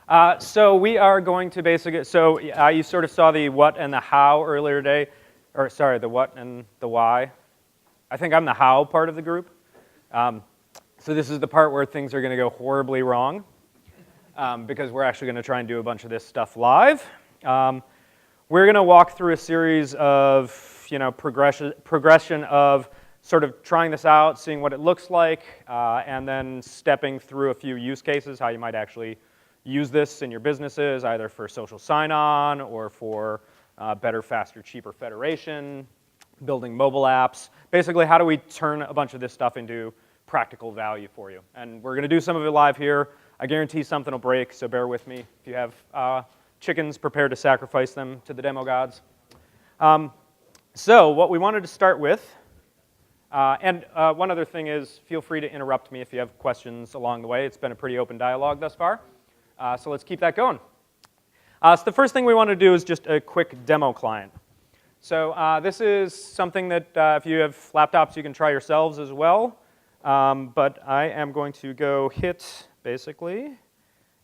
So we are going to basically, so you sort of saw the what and the how earlier today, or sorry, the what and the why. I think I'm the how part of the group. So this is the part where things are going to go horribly wrong, because we're actually going to try and do a bunch of this stuff live. We're going to walk through a series of, progression of sort of trying this out, seeing what it looks like, and then stepping through a few use cases, how you might actually use this in your businesses, either for social sign-on or for better, faster, cheaper federation, building mobile apps. Basically, how do we turn a bunch of this stuff into practical value for you? And we're going to do some of it live here. I guarantee something will break, so bear with me. If you have chickens, prepare to sacrifice them to the demo gods. So what we wanted to start with, and one other thing is, feel free to interrupt me if you have questions along the way. It's been a pretty open dialogue thus far. So let's keep that going. So the first thing we want to do is just a quick demo client. So this is something that if you have laptops, you can try yourselves as well. But I am going to go hit, basically,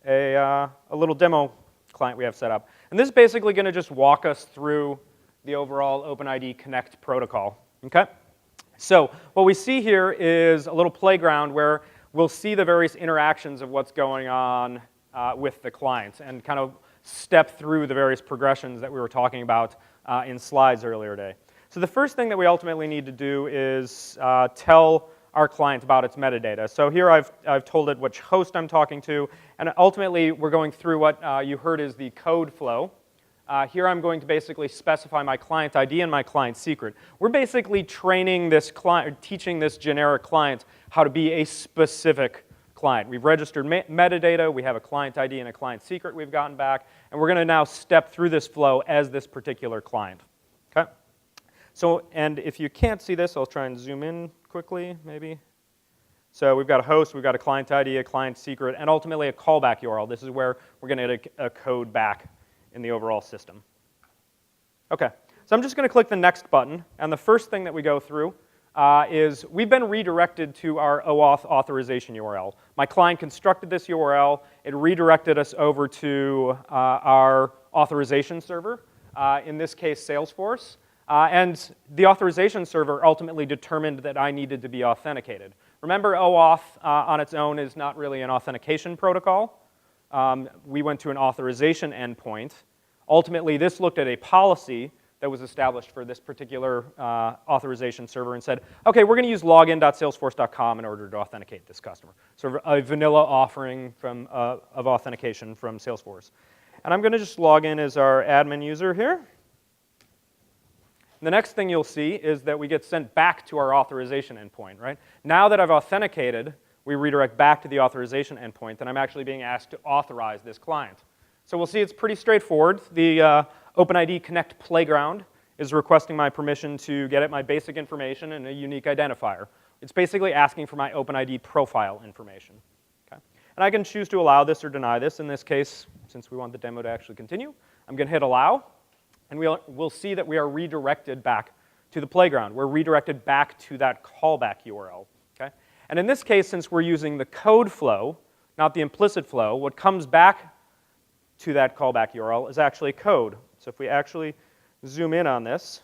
a little demo client we have set up. And this is basically going to just walk us through the overall OpenID Connect protocol. Okay? So what we see here is a little playground where we'll see the various interactions of what's going on with the client and kind of step through the various progressions that we were talking about in slides earlier today. So the first thing that we ultimately need to do is tell our client about its metadata. So here I've told it which host I'm talking to, and ultimately we're going through what you heard is the code flow. Here I'm going to basically specify my client ID and my client secret. We're basically training this client, or teaching this generic client how to be a specific client. We've registered metadata, we have a client ID and a client secret we've gotten back, and we're going to now step through this flow as this particular client. Okay? So, and if you can't see this, I'll try and zoom in quickly, maybe. So we've got a host, we've got a client ID, a client secret, and ultimately a callback URL. This is where we're going to get a code back in the overall system. Okay, so I'm just going to click the next button, and the first thing that we go through is we've been redirected to our OAuth authorization URL. My client constructed this URL. It redirected us over to our authorization server, in this case Salesforce. And the authorization server ultimately determined that I needed to be authenticated. Remember, OAuth on its own is not really an authentication protocol. We went to an authorization endpoint. Ultimately, this looked at a policy that was established for this particular authorization server and said, okay, we're going to use login.salesforce.com in order to authenticate this customer. Sort of a vanilla offering of authentication from Salesforce. And I'm going to just log in as our admin user here. The next thing you'll see is that we get sent back to our authorization endpoint, right? Now that I've authenticated, we redirect back to the authorization endpoint, and I'm actually being asked to authorize this client. So we'll see it's pretty straightforward. The OpenID Connect Playground is requesting my permission to get at my basic information and a unique identifier. It's basically asking for my OpenID profile information. Okay? And I can choose to allow this or deny this. In this case, since we want the demo to actually continue, I'm going to hit allow, and we'll see that we are redirected back to the playground. We're redirected back to that callback URL. Okay? And in this case, since we're using the code flow, not the implicit flow, what comes back to that callback URL is actually code. So if we actually zoom in on this,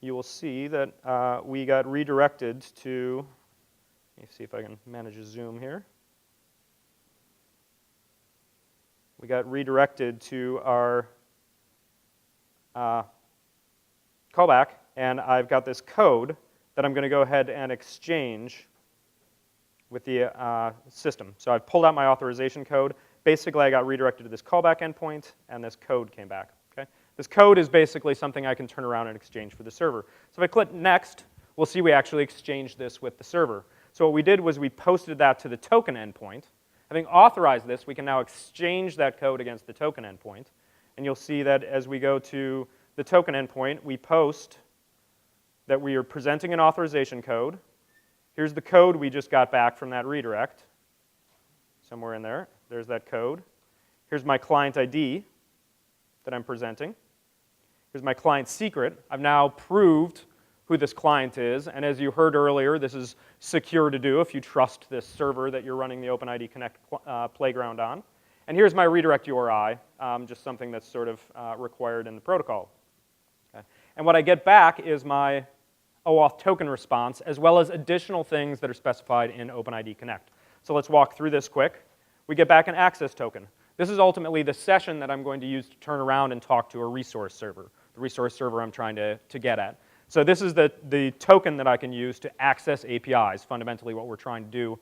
you will see that we got redirected to, let me see if I can manage a zoom here. We got redirected to our callback, and I've got this code that I'm going to go ahead and exchange with the system. So I've pulled out my authorization code. Basically, I got redirected to this callback endpoint, and this code came back. Okay? This code is basically something I can turn around and exchange for the server. So if I click Next, we'll see we actually exchanged this with the server. So what we did was we posted that to the token endpoint. Having authorized this, we can now exchange that code against the token endpoint. And you'll see that as we go to the token endpoint, we post that we are presenting an authorization code. Here's the code we just got back from that redirect. Somewhere in there. There's that code. Here's my client ID that I'm presenting. Here's my client secret. I've now proved who this client is, and as you heard earlier, this is secure to do if you trust this server that you're running the OpenID Connect playground on. And here's my redirect URI, just something that's sort of required in the protocol. Okay. And what I get back is my OAuth token response, as well as additional things that are specified in OpenID Connect. So let's walk through this quick. We get back an access token. This is ultimately the session that I'm going to use to turn around and talk to a resource server, the resource server I'm trying to get at. So this is the token that I can use to access APIs, fundamentally what we're trying to do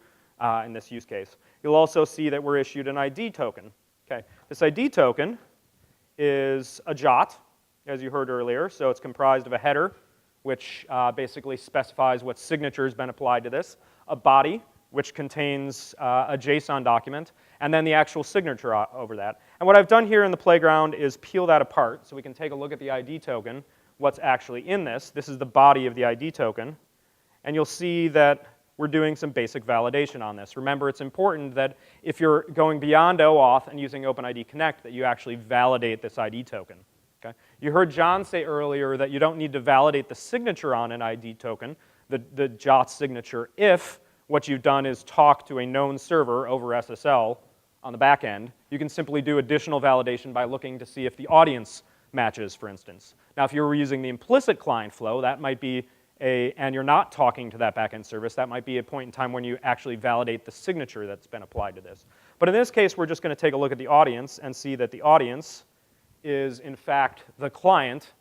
in this use case. You'll also see that we're issued an ID token. Okay. This ID token is a JOT, as you heard earlier, so it's comprised of a header, which basically specifies what signature has been applied to this, a body, which contains a JSON document, and then the actual signature over that. And what I've done here in the playground is peel that apart so we can take a look at the ID token, what's actually in this. This is the body of the ID token, and you'll see that we're doing some basic validation on this. Remember, it's important that if you're going beyond OAuth and using OpenID Connect, that you actually validate this ID token. Okay? You heard John say earlier that you don't need to validate the signature on an ID token, the JOT signature, if what you've done is talk to a known server over SSL on the back end. You can simply do additional validation by looking to see if the audience matches, for instance. Now, if you were using the implicit client flow, that might be and you're not talking to that backend service, that might be a point in time when you actually validate the signature that's been applied to this. But in this case, we're just going to take a look at the audience and see that the audience is, in fact, the client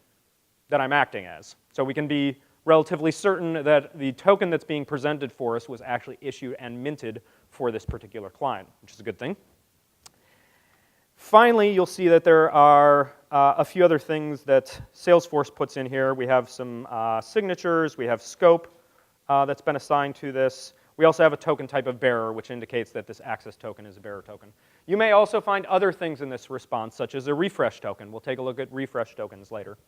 that I'm acting as. So we can be relatively certain that the token that's being presented for us was actually issued and minted for this particular client, which is a good thing. Finally, you'll see that there are a few other things that Salesforce puts in here. We have some signatures. We have scope that's been assigned to this. We also have a token type of bearer, which indicates that this access token is a bearer token. You may also find other things in this response, such as a refresh token. We'll take a look at refresh tokens later.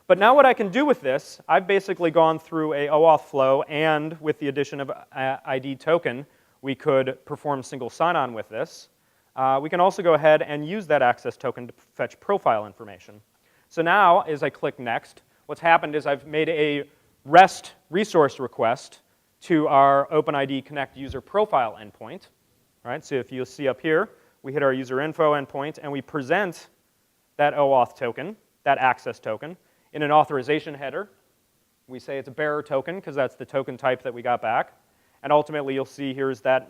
But now what I can do with this, I've basically gone through a OAuth flow, and with the addition of ID token, we could perform single sign-on with this. We can also go ahead and use that access token to fetch profile information. So now, as I click Next, what's happened is I've made a REST resource request to our OpenID Connect user profile endpoint. Right? So if you'll see up here, we hit our user info endpoint, and we present that OAuth token, that access token, in an authorization header. We say it's a bearer token, because that's the token type that we got back. And ultimately, you'll see here's that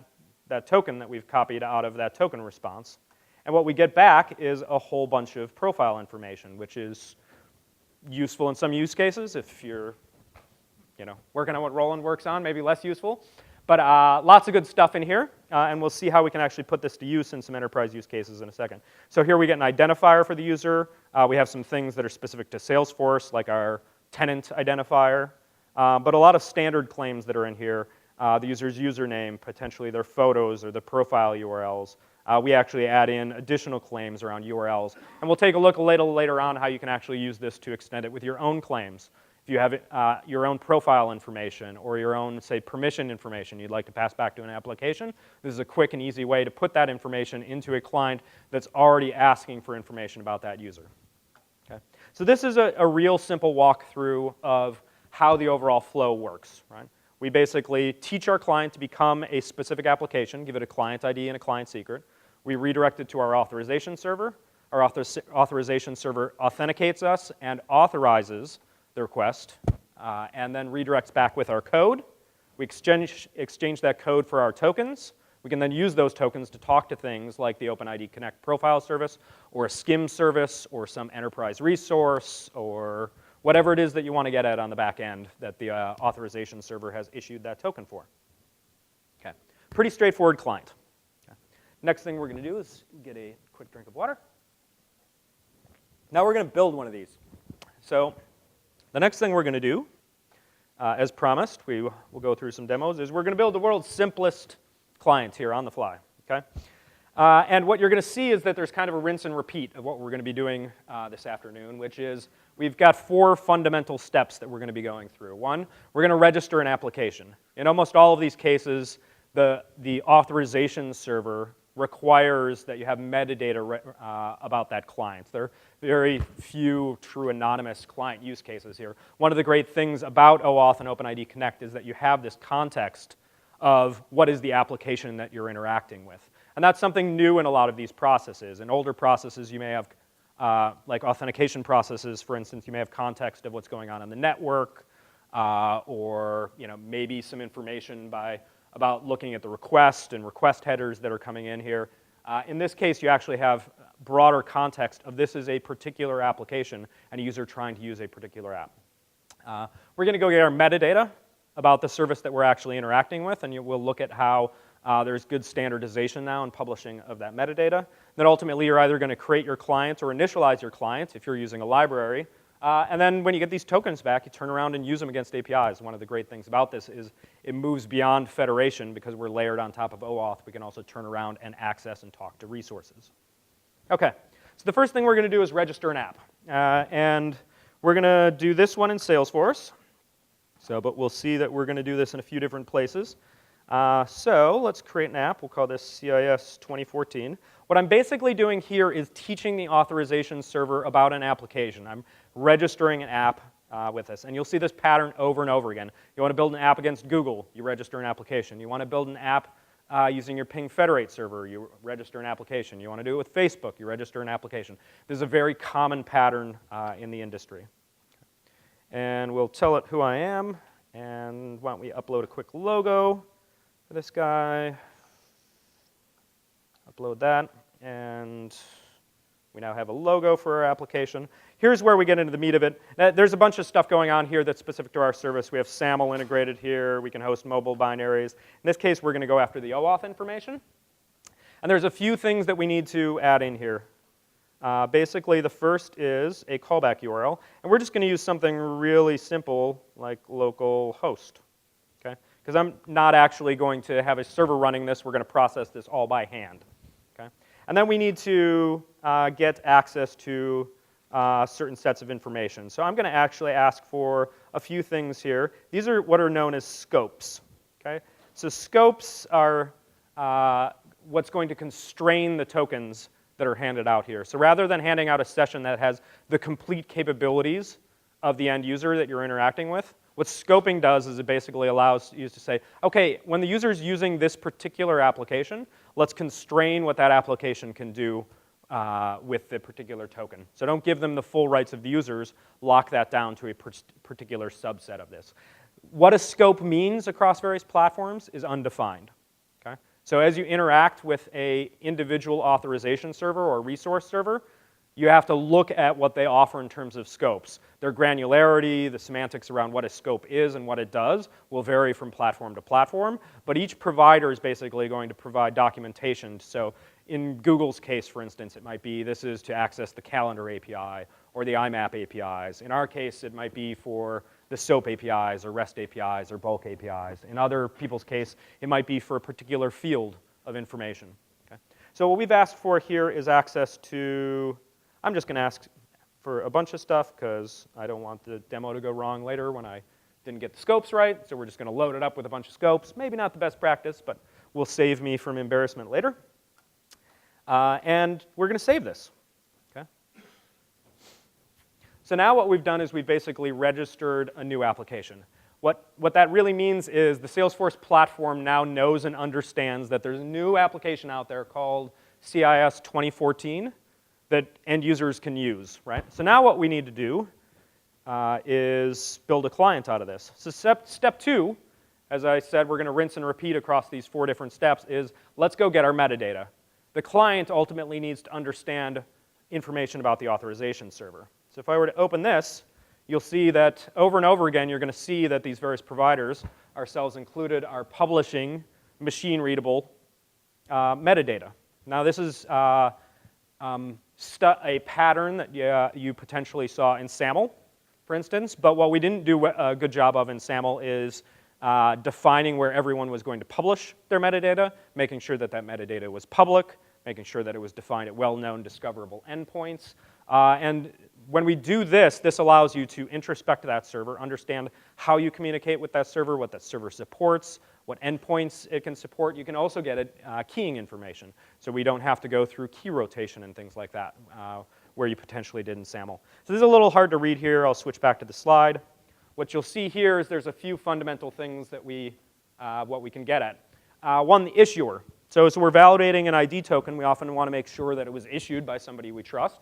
token that we've copied out of that token response. And what we get back is a whole bunch of profile information, which is useful in some use cases. If you're working on what Roland works on, maybe less useful. But lots of good stuff in here, and we'll see how we can actually put this to use in some enterprise use cases in a second. So here we get an identifier for the user. We have some things that are specific to Salesforce, like our tenant identifier, but a lot of standard claims that are in here. The user's username, potentially their photos or the profile URLs. We actually add in additional claims around URLs. And we'll take a look a little later on how you can actually use this to extend it with your own claims. If you have your own profile information or your own, say, permission information you'd like to pass back to an application, this is a quick and easy way to put that information into a client that's already asking for information about that user. Okay? So this is a real simple walkthrough of how the overall flow works. Right? We basically teach our client to become a specific application, give it a client ID and a client secret. We redirect it to our authorization server. Our authorization server authenticates us and authorizes the request, and then redirects back with our code. We exchange that code for our tokens. We can then use those tokens to talk to things like the OpenID Connect profile service, or a SCIM service, or some enterprise resource, or whatever it is that you want to get at on the back end that the authorization server has issued that token for. Okay, pretty straightforward client. Okay. Next thing we're going to do is get a quick drink of water. Now we're going to build one of these. So the next thing we're going to do, as promised, we will go through some demos, is we're going to build the world's simplest client here on the fly. Okay? And what you're going to see is that there's kind of a rinse and repeat of what we're going to be doing this afternoon, which is we've got 4 fundamental steps that we're going to be going through. One, we're going to register an application. In almost all of these cases, the authorization server requires that you have metadata about that client. There are very few true anonymous client use cases here. One of the great things about OAuth and OpenID Connect is that you have this context of what is the application that you're interacting with. And that's something new in a lot of these processes. In older processes, you may have, like authentication processes, for instance, you may have context of what's going on the network, or maybe some information about looking at the request and request headers that are coming in here. In this case, you actually have broader context of this is a particular application and a user trying to use a particular app. We're going to go get our metadata about the service that we're actually interacting with, and we'll look at how there's good standardization now in publishing of that metadata. Then ultimately, you're either going to create your clients or initialize your clients if you're using a library. And then when you get these tokens back, you turn around and use them against APIs. One of the great things about this is it moves beyond federation because we're layered on top of OAuth. We can also turn around and access and talk to resources. Okay, so the first thing we're going to do is register an app. And we're going to do this one in Salesforce. But we'll see that we're going to do this in a few different places. So let's create an app. We'll call this CIS 2014. What I'm basically doing here is teaching the authorization server about an application. I'm registering an app with this. And you'll see this pattern over and over again. You want to build an app against Google, you register an application. You want to build an app using your Ping Federate server, you register an application. You want to do it with Facebook, you register an application. This is a very common pattern in the industry. And we'll tell it who I am. And why don't we upload a quick logo for this guy. Upload that. And we now have a logo for our application. Here's where we get into the meat of it. There's a bunch of stuff going on here that's specific to our service. We have SAML integrated here. We can host mobile binaries. In this case, we're going to go after the OAuth information. And there's a few things that we need to add in here. Basically, the first is a callback URL. And we're just going to use something really simple like localhost. Okay? Because I'm not actually going to have a server running this. We're going to process this all by hand. Okay? And then we need to get access to certain sets of information. So I'm going to actually ask for a few things here. These are what are known as scopes. Okay? So scopes are what's going to constrain the tokens that are handed out here. So rather than handing out a session that has the complete capabilities of the end user that you're interacting with, what scoping does is it basically allows you to say, okay, when the user is using this particular application, let's constrain what that application can do with the particular token. So don't give them the full rights of the users, lock that down to a particular subset of this. What a scope means across various platforms is undefined. Okay? So as you interact with an individual authorization server or resource server, you have to look at what they offer in terms of scopes. Their granularity, the semantics around what a scope is and what it does will vary from platform to platform, but each provider is basically going to provide documentation. So in Google's case, for instance, it might be this is to access the Calendar API or the IMAP APIs. In our case, it might be for the SOAP APIs or REST APIs or bulk APIs. In other people's case, it might be for a particular field of information. Okay? So what we've asked for here is access to, I'm just going to ask for a bunch of stuff because I don't want the demo to go wrong later when I didn't get the scopes right. So we're just going to load it up with a bunch of scopes. Maybe not the best practice, but will save me from embarrassment later. And we're going to save this. Okay? So now what we've done is we've basically registered a new application. What that really means is the Salesforce platform now knows and understands that there's a new application out there called CIS 2014 that end users can use, right? So now what we need to do is build a client out of this. So step two, as I said, we're going to rinse and repeat across these 4 different steps, is let's go get our metadata. The client ultimately needs to understand information about the authorization server. So if I were to open this, you'll see that over and over again, you're going to see that these various providers, ourselves included, are publishing machine-readable metadata. Now this is a pattern that you potentially saw in SAML, for instance, but what we didn't do a good job of in SAML is defining where everyone was going to publish their metadata, making sure that that metadata was public, making sure that it was defined at well-known discoverable endpoints. And when we do this, this allows you to introspect that server, understand how you communicate with that server, what that server supports, what endpoints it can support. You can also get it keying information, so we don't have to go through key rotation and things like that, where you potentially did in SAML. So this is a little hard to read here. I'll switch back to the slide. What you'll see here is there's a few fundamental things that what we can get at. One, the issuer. So as we're validating an ID token, we often want to make sure that it was issued by somebody we trust.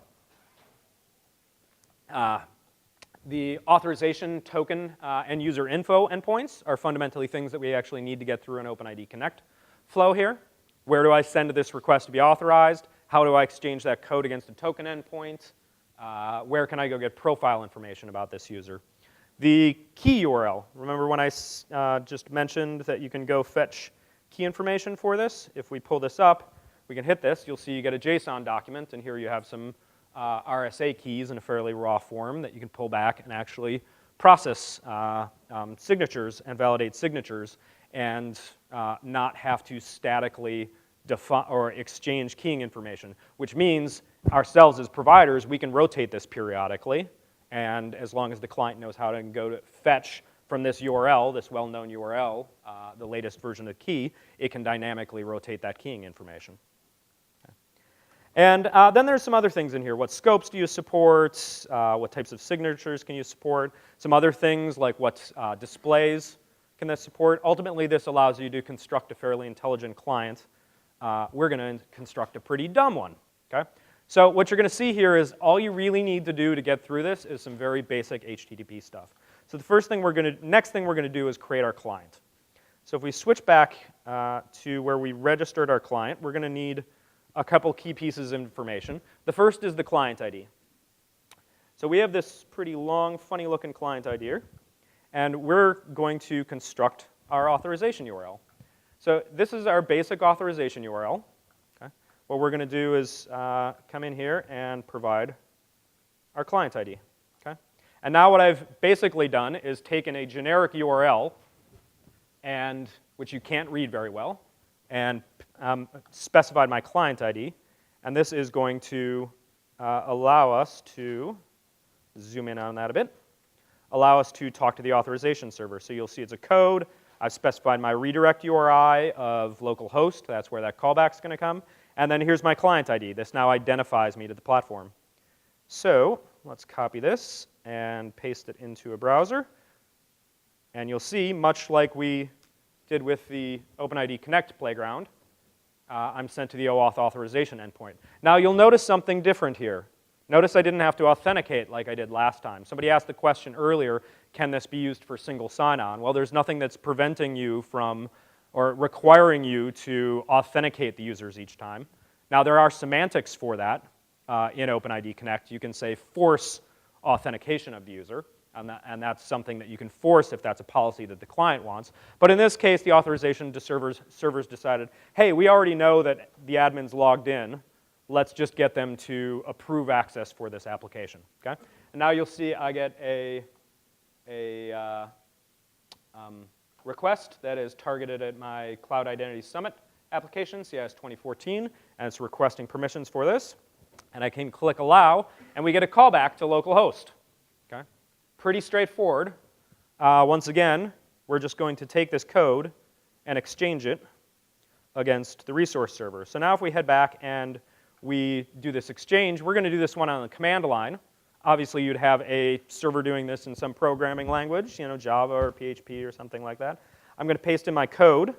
The authorization token and user info endpoints are fundamentally things that we actually need to get through an OpenID Connect flow here. Where do I send this request to be authorized? How do I exchange that code against a token endpoint? Where can I go get profile information about this user? The key URL, remember when I just mentioned that you can go fetch key information for this? If we pull this up, we can hit this. You'll see you get a JSON document, and here you have some RSA keys in a fairly raw form that you can pull back and actually process signatures and validate signatures and not have to statically define or exchange keying information, which means ourselves as providers, we can rotate this periodically, and as long as the client knows how to go to fetch from this URL, this well-known URL, the latest version of the key, it can dynamically rotate that keying information. Okay. And then there's some other things in here. What scopes do you support? What types of signatures can you support? Some other things like what displays can this support? Ultimately, this allows you to construct a fairly intelligent client. We're going to construct a pretty dumb one. Okay? So what you're going to see here is all you really need to do to get through this is some very basic HTTP stuff. So the next thing we're going to do is create our client. So if we switch back to where we registered our client, we're going to need a couple key pieces of information. The first is the client ID. So we have this pretty long, funny-looking client ID here, and we're going to construct our authorization URL. So this is our basic authorization URL. Okay? What we're going to do is come in here and provide our client ID. Okay? And now what I've basically done is taken a generic URL, and which you can't read very well, and specified my client ID. And this is going to allow us to zoom in on that a bit, allow us to talk to the authorization server. So you'll see it's a code. I've specified my redirect URI of localhost. That's where that callback's going to come. And then here's my client ID. This now identifies me to the platform. So let's copy this and paste it into a browser. And you'll see, much like we did with the OpenID Connect playground, I'm sent to the OAuth authorization endpoint. Now you'll notice something different here. Notice I didn't have to authenticate like I did last time. Somebody asked the question earlier, can this be used for single sign-on? Well, there's nothing that's preventing you from or requiring you to authenticate the users each time. Now, there are semantics for that in OpenID Connect. You can say force authentication of the user, and that's something that you can force if that's a policy that the client wants. But in this case, the authorization servers decided, hey, we already know that the admin's logged in. Let's just get them to approve access for this application. Okay? And now you'll see I get a request that is targeted at my Cloud Identity Summit application, CIS 2014, and it's requesting permissions for this. And I can click Allow, and we get a callback to localhost. Okay? Pretty straightforward. Once again, we're just going to take this code and exchange it against the resource server. So now if we head back and we do this exchange, we're going to do this one on the command line. Obviously, you'd have a server doing this in some programming language, Java or PHP or something like that. I'm going to paste in my code.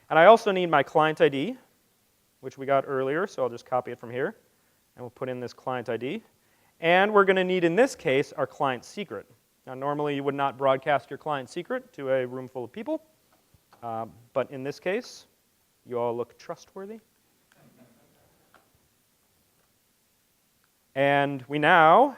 And I also need my client ID, which we got earlier, so I'll just copy it from here. And we'll put in this client ID. And we're going to need, in this case, our client secret. Now, normally, you would not broadcast your client secret to a room full of people. But in this case, you all look trustworthy. And we now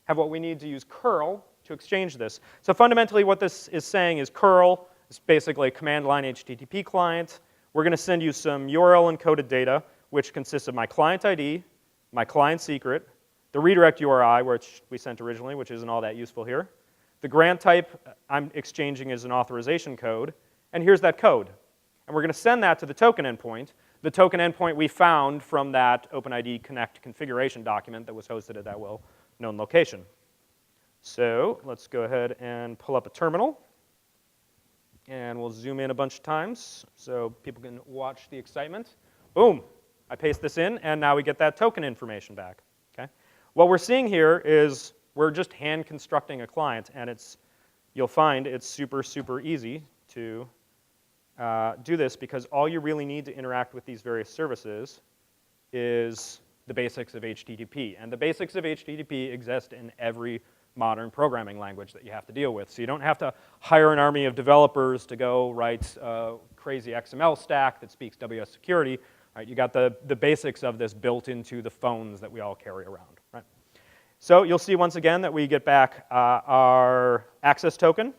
have what we need to use curl to exchange this. So fundamentally, what this is saying is curl is basically a command line HTTP client. We're going to send you some URL encoded data, which consists of my client ID, my client secret, the redirect URI, which we sent originally, which isn't all that useful here. The grant type I'm exchanging is an authorization code, and here's that code. And we're going to send that to the token endpoint. The token endpoint we found from that OpenID Connect configuration document that was hosted at that well-known location. So let's go ahead and pull up a terminal. And we'll zoom in a bunch of times so people can watch the excitement. Boom! I paste this in, and now we get that token information back. Okay? What we're seeing here is we're just hand constructing a client, and you'll find it's super, super easy to do this because all you really need to interact with these various services is the basics of HTTP. And the basics of HTTP exist in every modern programming language that you have to deal with. So you don't have to hire an army of developers to go write a crazy XML stack that speaks WS security. Right? You got the basics of this built into the phones that we all carry around. Right? So you'll see once again that we get back our access token.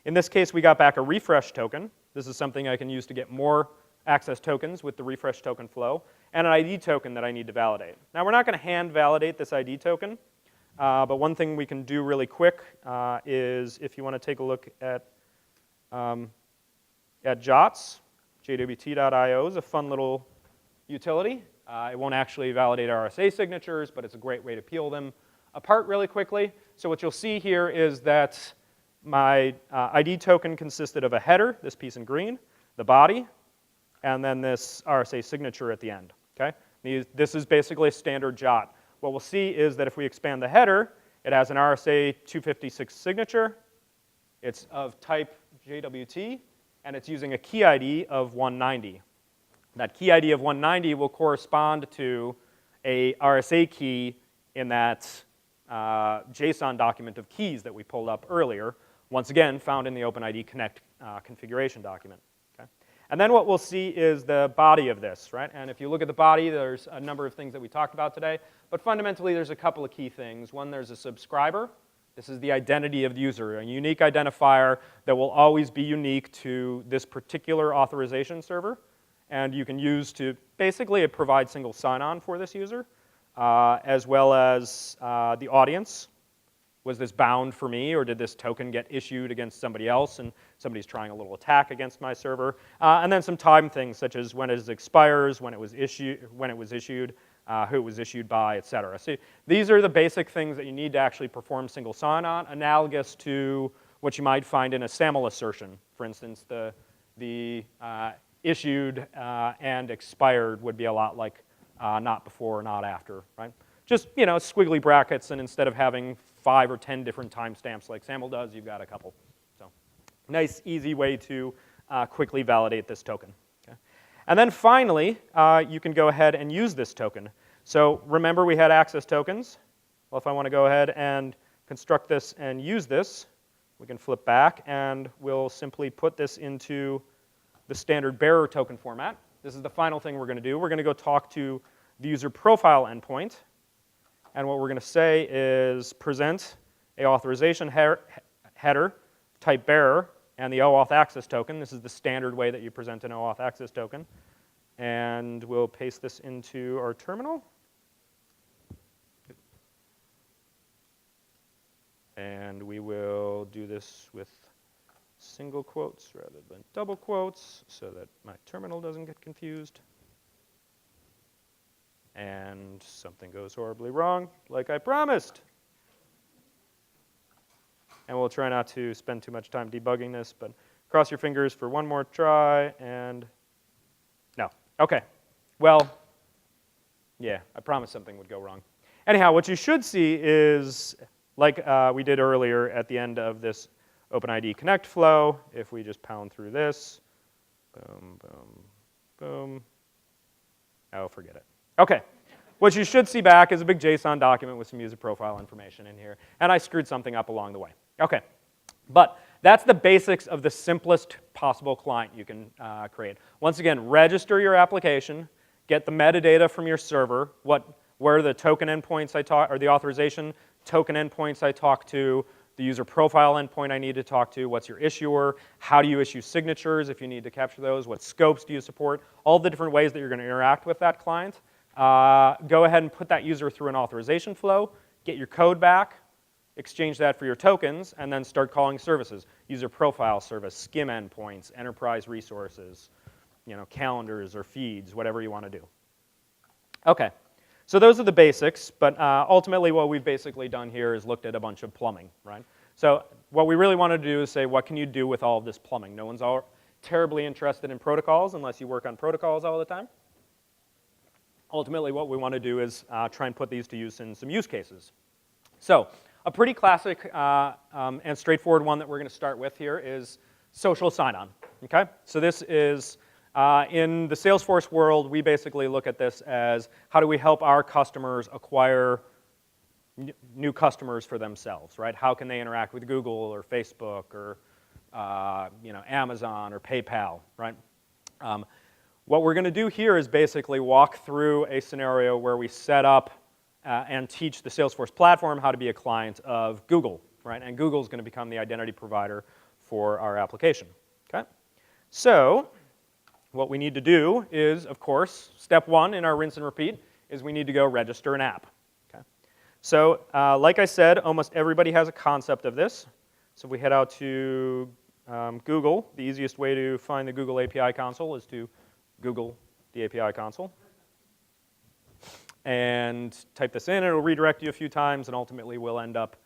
In this case, we got back a refresh token. This is something I can use to get more access tokens with the refresh token flow, and an ID token that I need to validate. Now, we're not going to hand validate this ID token, but one thing we can do really quick is if you want to take a look at JOTS, jwt.io is a fun little utility. It won't actually validate RSA signatures, but it's a great way to peel them apart really quickly. So what you'll see here is that my ID token consisted of a header, this piece in green, the body, and then this RSA signature at the end. Okay? This is basically a standard JOT. What we'll see is that if we expand the header, it has an RSA 256 signature. It's of type JWT, and it's using a key ID of 190. That key ID of 190 will correspond to a RSA key in that JSON document of keys that we pulled up earlier, once again found in the OpenID Connect configuration document. Okay? And then what we'll see is the body of this, right? And if you look at the body, there's a number of things that we talked about today, but fundamentally there's a couple of key things. One, there's a subscriber. This is the identity of the user, a unique identifier that will always be unique to this particular authorization server, and you can use to basically provide single sign-on for this user, as well as the audience. Was this bound for me, or did this token get issued against somebody else and somebody's trying a little attack against my server? And then some time things, such as when it expires, when it was issued, who it was issued by, et cetera. So these are the basic things that you need to actually perform single sign-on, analogous to what you might find in a SAML assertion. For instance, the issued and expired would be a lot like not before, not after, right? Just, you know, squiggly brackets, and instead of having 5 or 10 different timestamps like SAML does, you've got a couple. So nice, easy way to quickly validate this token. Okay? And then finally, you can go ahead and use this token. So remember we had access tokens. Well, if I want to go ahead and construct this and use this, we can flip back, and we'll simply put this into the standard bearer token format. This is the final thing we're going to do. We're going to go talk to the user profile endpoint. And what we're going to say is present a authorization header, type bearer, and the OAuth access token. This is the standard way that you present an OAuth access token. And we'll paste this into our terminal. And we will do this with single quotes rather than double quotes so that my terminal doesn't get confused. And something goes horribly wrong, like I promised. And we'll try not to spend too much time debugging this, but cross your fingers for one more try, and no. Okay. Well, yeah, I promised something would go wrong. Anyhow, what you should see is, like we did earlier at the end of this OpenID Connect flow, if we just pound through this, boom, boom, boom. Oh, forget it. Okay, what you should see back is a big JSON document with some user profile information in here, and I screwed something up along the way. Okay, but that's the basics of the simplest possible client you can create. Once again, register your application, get the metadata from your server, where are the token endpoints or the authorization token endpoints I talk to, the user profile endpoint I need to talk to, what's your issuer, how do you issue signatures if you need to capture those, what scopes do you support, all the different ways that you're going to interact with that client. Go ahead and put that user through an authorization flow, get your code back, exchange that for your tokens, and then start calling services. User profile service, skim endpoints, enterprise resources, calendars or feeds, whatever you want to do. Okay, so those are the basics, but ultimately what we've basically done here is looked at a bunch of plumbing, right? So what we really want to do is say, what can you do with all of this plumbing? No one's terribly interested in protocols unless you work on protocols all the time. Ultimately, what we want to do is try and put these to use in some use cases. So a pretty classic and straightforward one that we're going to start with here is social sign-on. okay? So this is, in the Salesforce world, we basically look at this as how do we help our customers acquire new customers for themselves, right? How can they interact with Google or Facebook or Amazon or PayPal, right? What we're going to do here is basically walk through a scenario where we set up and teach the Salesforce platform how to be a client of Google, right? And Google is going to become the identity provider for our application, okay? So what we need to do is, of course, step one in our rinse and repeat is we need to go register an app, okay? So like I said, almost everybody has a concept of this. So if we head out to Google, the easiest way to find the Google API console is to Google the API console and type this in. It'll redirect you a few times, and ultimately we'll end up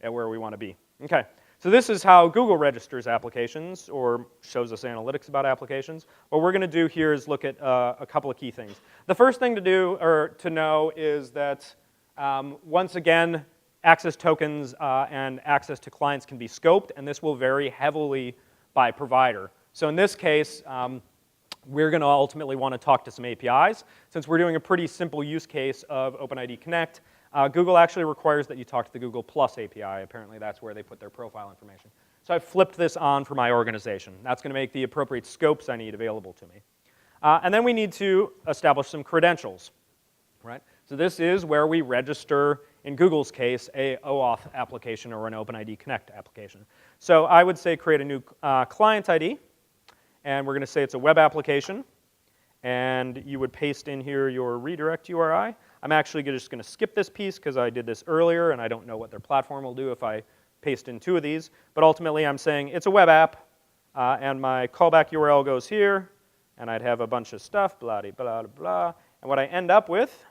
at where we want to be. Okay, so this is how Google registers applications or shows us analytics about applications. What we're going to do here is look at a couple of key things. The first thing to do or to know is that once again, access tokens and access to clients can be scoped, and this will vary heavily by provider. So in this case, we're going to ultimately want to talk to some APIs. Since we're doing a pretty simple use case of OpenID Connect, Google actually requires that you talk to the Google Plus API. Apparently, that's where they put their profile information. So I flipped this on for my organization. That's going to make the appropriate scopes I need available to me. And then we need to establish some credentials, right? So this is where we register, in Google's case, a OAuth application or an OpenID Connect application. So I would say create a new client ID. And we're going to say it's a web application, and you would paste in here your redirect URI. I'm actually just going to skip this piece because I did this earlier, and I don't know what their platform will do if I paste in two of these. But ultimately, I'm saying it's a web app, and my callback URL goes here, and I'd have a bunch of stuff, blah, blah, blah, blah. And what I end up with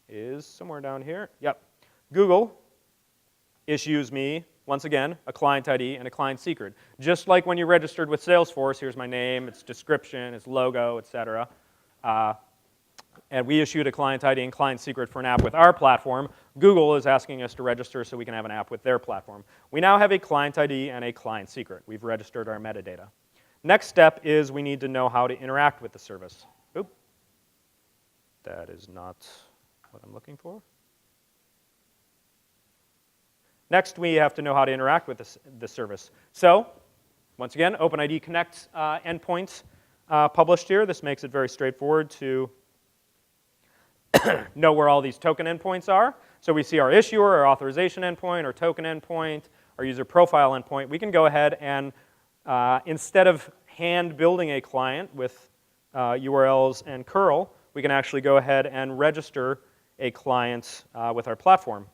is somewhere down here. Yep, Google issues me, once again, a client ID and a client secret. Just like when you registered with Salesforce, here's my name, its description, its logo, et cetera. And we issued a client ID and client secret for an app with our platform. Google is asking us to register so we can have an app with their platform. We now have a client ID and a client secret. We've registered our metadata. Next step is we need to know how to interact with the service. Oop. That is not what I'm looking for. Next, we have to know how to interact with the service. So, once again, OpenID Connect endpoints published here. This makes it very straightforward to know where all these token endpoints are. So we see our issuer, our authorization endpoint, our token endpoint, our user profile endpoint. We can go ahead and, instead of hand building a client with URLs and curl, we can actually go ahead and register a client with our platform.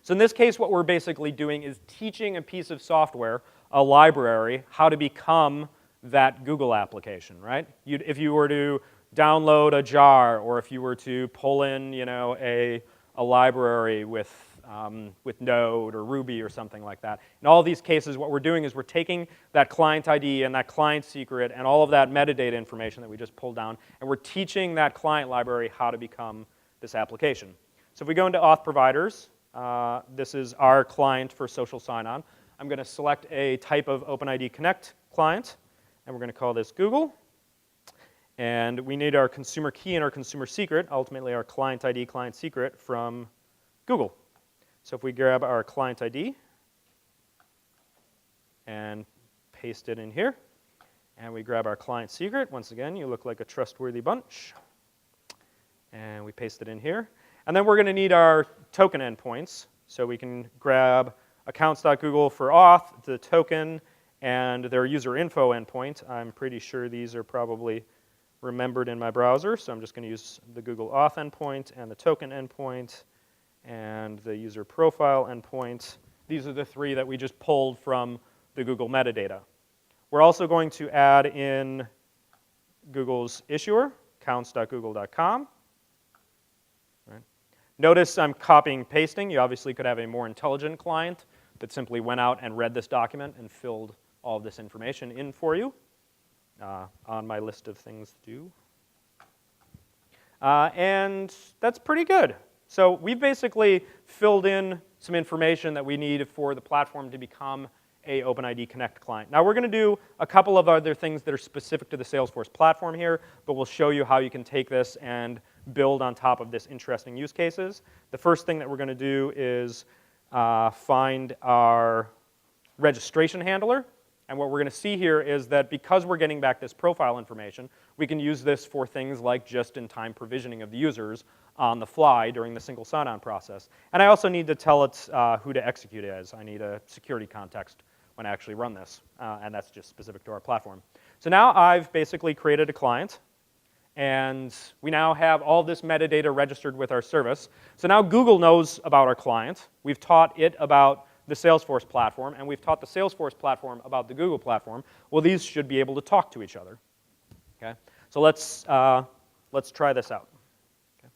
So in this case, what we're basically doing is teaching a piece of software, a library, how to become that Google application, right? If you were to download a jar, or if you were to pull in, a library with Node or Ruby or something like that. In all of these cases, what we're doing is we're taking that client ID and that client secret and all of that metadata information that we just pulled down, and we're teaching that client library how to become this application. So if we go into auth providers, this is our client for social sign-on. I'm going to select a type of OpenID Connect client, and we're going to call this Google. And we need our consumer key and our consumer secret, ultimately our client ID, client secret, from Google. So if we grab our client ID and paste it in here, and we grab our client secret, once again, you look like a trustworthy bunch, and we paste it in here. And then we're going to need our token endpoints. So we can grab accounts.google for auth, the token, and their user info endpoint. I'm pretty sure these are probably remembered in my browser, so I'm just going to use the Google Auth endpoint and the token endpoint and the user profile endpoint. These are the three that we just pulled from the Google metadata. We're also going to add in Google's issuer, accounts.google.com. Right. Notice I'm copying and pasting. You obviously could have a more intelligent client that simply went out and read this document and filled all of this information in for you. On my list of things to do. And that's pretty good. So we've basically filled in some information that we need for the platform to become a OpenID Connect client. Now we're going to do a couple of other things that are specific to the Salesforce platform here, but we'll show you how you can take this and build on top of this interesting use cases. The first thing that we're going to do is find our registration handler. And what we're going to see here is that because we're getting back this profile information, we can use this for things like just-in-time provisioning of the users on the fly during the single sign-on process. And I also need to tell it who to execute it as. I need a security context when I actually run this, and that's just specific to our platform. So now I've basically created a client, and we now have all this metadata registered with our service. So now Google knows about our client. We've taught it about the Salesforce platform, and we've taught the Salesforce platform about the Google platform. Well, these should be able to talk to each other. Okay? So let's try this out. Okay?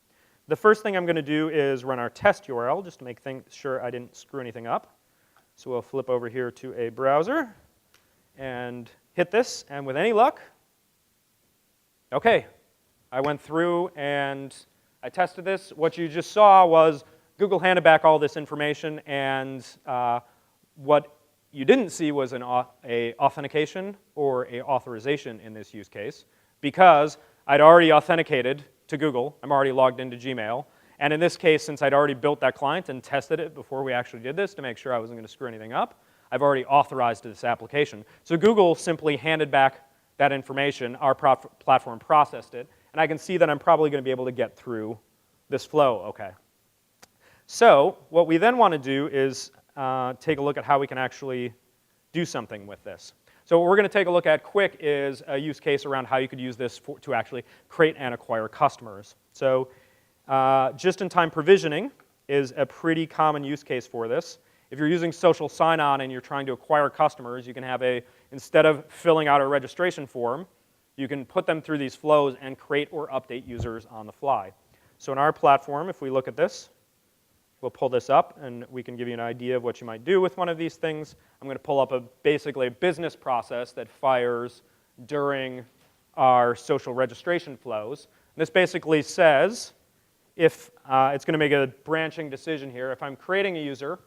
The first thing I'm going to do is run our test URL just to make sure I didn't screw anything up. So we'll flip over here to a browser and hit this, and with any luck, okay, I went through and I tested this. What you just saw was Google handed back all this information, and what you didn't see was an authentication or a authorization in this use case, because I'd already authenticated to Google. I'm already logged into Gmail. And in this case, since I'd already built that client and tested it before we actually did this to make sure I wasn't going to screw anything up, I've already authorized this application. So Google simply handed back that information, our platform processed it, and I can see that I'm probably going to be able to get through this flow okay. So what we then want to do is take a look at how we can actually do something with this. So what we're going to take a look at quick is a use case around how you could use this to actually create and acquire customers. So just-in-time provisioning is a pretty common use case for this. If you're using social sign-on and you're trying to acquire customers, you can have instead of filling out a registration form, you can put them through these flows and create or update users on the fly. So in our platform, if we look at this, we'll pull this up, and we can give you an idea of what you might do with one of these things. I'm going to pull up basically a business process that fires during our social registration flows. And this basically says if it's going to make a branching decision here. If I'm creating a user,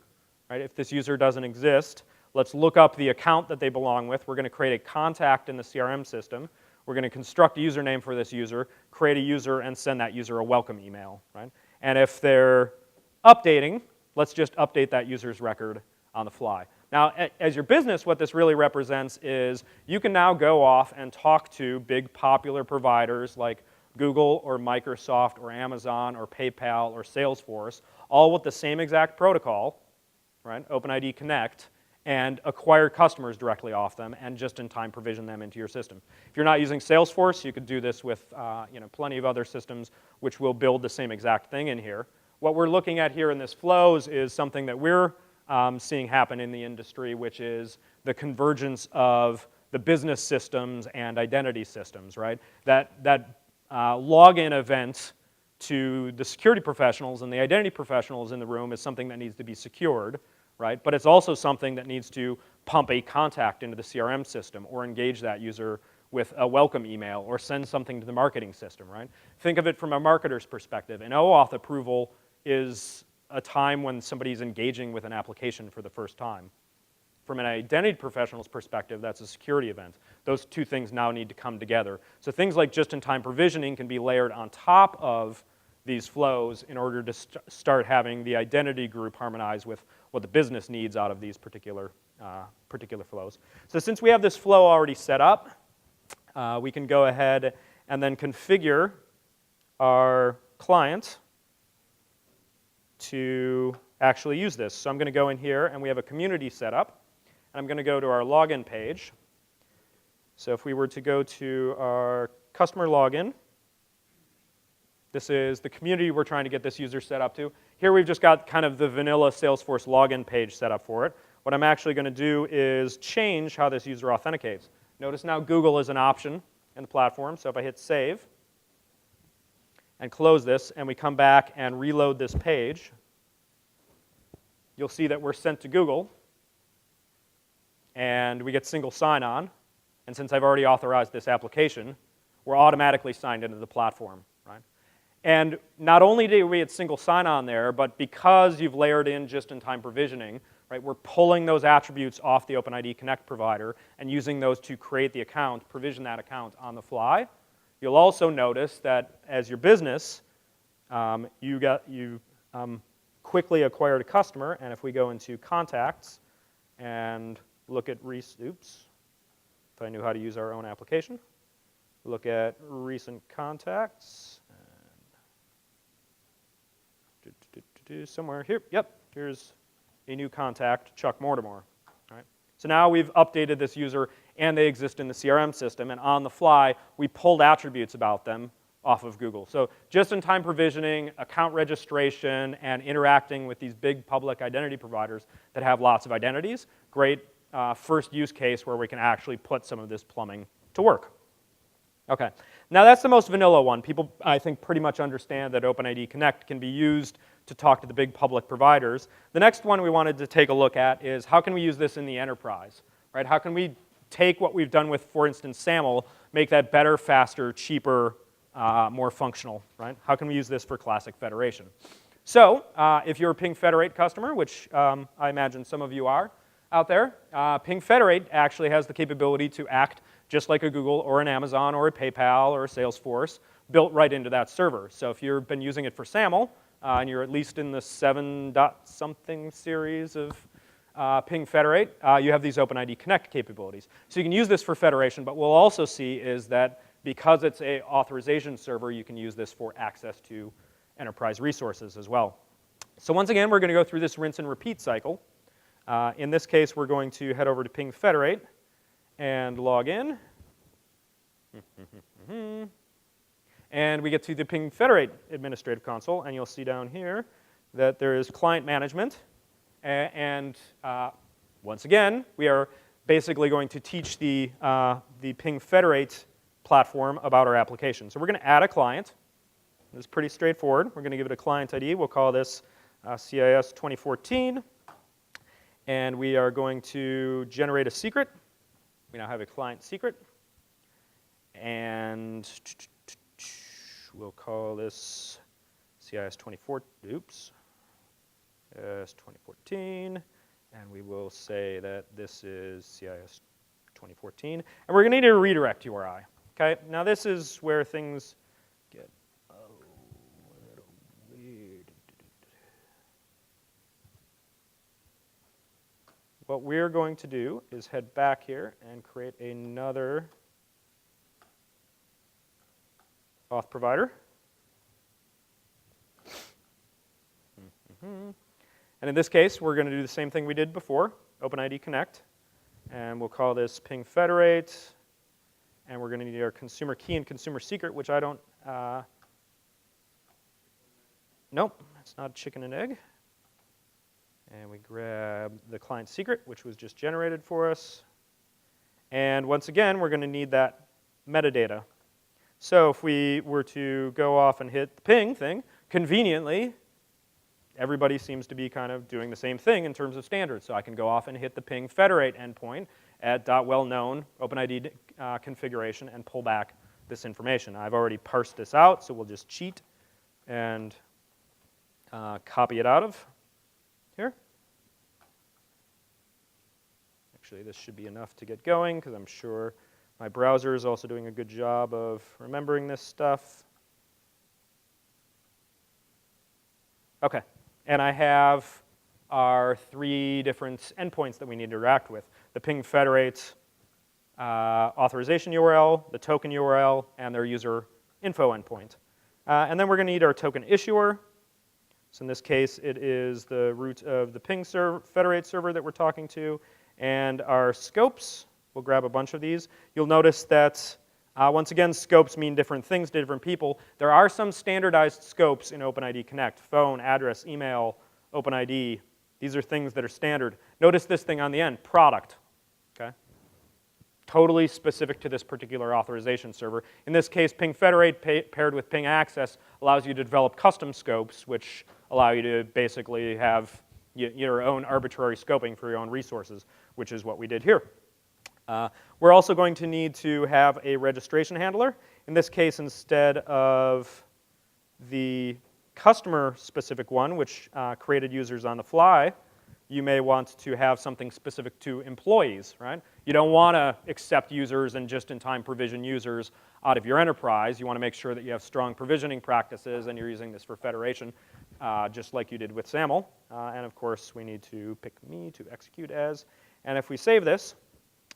right, if this user doesn't exist, let's look up the account that they belong with. We're going to create a contact in the CRM system. We're going to construct a username for this user, create a user, and send that user a welcome email. Right? And if they're updating, let's just update that user's record on the fly. Now, as your business, what this really represents is you can now go off and talk to big popular providers like Google or Microsoft or Amazon or PayPal or Salesforce, all with the same exact protocol, right, OpenID Connect, and acquire customers directly off them and just-in-time provision them into your system. If you're not using Salesforce, you could do this with plenty of other systems which will build the same exact thing in here. What we're looking at here in this flows is something that we're seeing happen in the industry, which is the convergence of the business systems and identity systems, right? That login event to the security professionals and the identity professionals in the room is something that needs to be secured, right? But it's also something that needs to pump a contact into the CRM system or engage that user with a welcome email or send something to the marketing system, right? Think of it from a marketer's perspective. An OAuth approval is a time when somebody's engaging with an application for the first time. From an identity professional's perspective, that's a security event. Those two things now need to come together. So things like just-in-time provisioning can be layered on top of these flows in order to start having the identity group harmonize with what the business needs out of these particular flows. So since we have this flow already set up, we can go ahead and then configure our client to actually use this. So I'm going to go in here, and we have a community set up. And I'm going to go to our login page. So if we were to go to our customer login, this is the community we're trying to get this user set up to. Here we've just got kind of the vanilla Salesforce login page set up for it. What I'm actually going to do is change how this user authenticates. Notice now Google is an option in the platform. So if I hit save and close this, and we come back and reload this page, you'll see that we're sent to Google, and we get single sign-on. And since I've already authorized this application, we're automatically signed into the platform, right? And not only do we get single sign-on there, but because you've layered in just-in-time provisioning, right? We're pulling those attributes off the OpenID Connect provider and using those to create the account, provision that account on the fly. You'll also notice that as your business, you quickly acquired a customer, and if we go into contacts and look at oops, if I knew how to use our own application, look at recent contacts, and somewhere here, yep, here's a new contact, Chuck Mortimore. Right? So now we've updated this user, and they exist in the CRM system, and on the fly, we pulled attributes about them off of Google. So just-in-time provisioning, account registration, and interacting with these big public identity providers that have lots of identities. Great first use case where we can actually put some of this plumbing to work. Okay, now that's the most vanilla one. People, I think, pretty much understand that OpenID Connect can be used to talk to the big public providers. The next one we wanted to take a look at is how can we use this in the enterprise, right? How can we take what we've done with, for instance, SAML, make that better, faster, cheaper, more functional, right? How can we use this for classic federation? So if you're a Ping Federate customer, which I imagine some of you are out there, Ping Federate actually has the capability to act just like a Google or an Amazon or a PayPal or a Salesforce built right into that server. So if you've been using it for SAML, and you're at least in the 7-something series of Ping Federate, you have these OpenID Connect capabilities. So you can use this for federation, but we'll also see is that because it's an authorization server, you can use this for access to enterprise resources as well. So once again, we're going to go through this rinse and repeat cycle. In this case, we're going to head over to Ping Federate and log in. And we get to the Ping Federate administrative console, and you'll see down here that there is client management. And once again, we are basically going to teach the Ping Federate platform about our application. So we're going to add a client. This is pretty straightforward. We're going to give it a client ID. We'll call this CIS 2014. And we are going to generate a secret. We now have a client secret. And we'll call this CIS 2014. And we will say that this is CIS 2014. And we're going to need a redirect URI. Okay, now this is where things get a little weird. What we're going to do is head back here and create another auth provider. And in this case, we're going to do the same thing we did before, OpenID Connect. And we'll call this Ping Federate. And we're going to need our consumer key and consumer secret, which I don't, nope, it's not chicken and egg. And we grab the client secret, which was just generated for us. And once again, we're going to need that metadata. So if we were to go off and hit the ping thing, conveniently, everybody seems to be kind of doing the same thing in terms of standards. So I can go off and hit the Ping Federate endpoint at .well-known OpenID configuration and pull back this information. I've already parsed this out, so we'll just cheat and copy it out of here. Actually, this should be enough to get going, because I'm sure my browser is also doing a good job of remembering this stuff. OK, and I have our 3 different endpoints that we need to interact with. The Ping Federate authorization URL, the token URL, and their user info endpoint. And then we're going to need our token issuer. So in this case, it is the root of the Ping Federate server that we're talking to. And our scopes, we'll grab a bunch of these. You'll notice that, once again, scopes mean different things to different people. There are some standardized scopes in OpenID Connect: phone, address, email, OpenID. These are things that are standard. Notice this thing on the end, product. Okay? Totally specific to this particular authorization server. In this case, Ping Federate paired with Ping Access allows you to develop custom scopes, which allow you to basically have your own arbitrary scoping for your own resources, which is what we did here. We're also going to need to have a registration handler. In this case, instead of the customer-specific one, which created users on the fly, you may want to have something specific to employees, right? You don't want to accept users and just-in-time provision users out of your enterprise. You want to make sure that you have strong provisioning practices and you're using this for federation, just like you did with SAML. And of course, we need to pick me to execute as. And if we save this,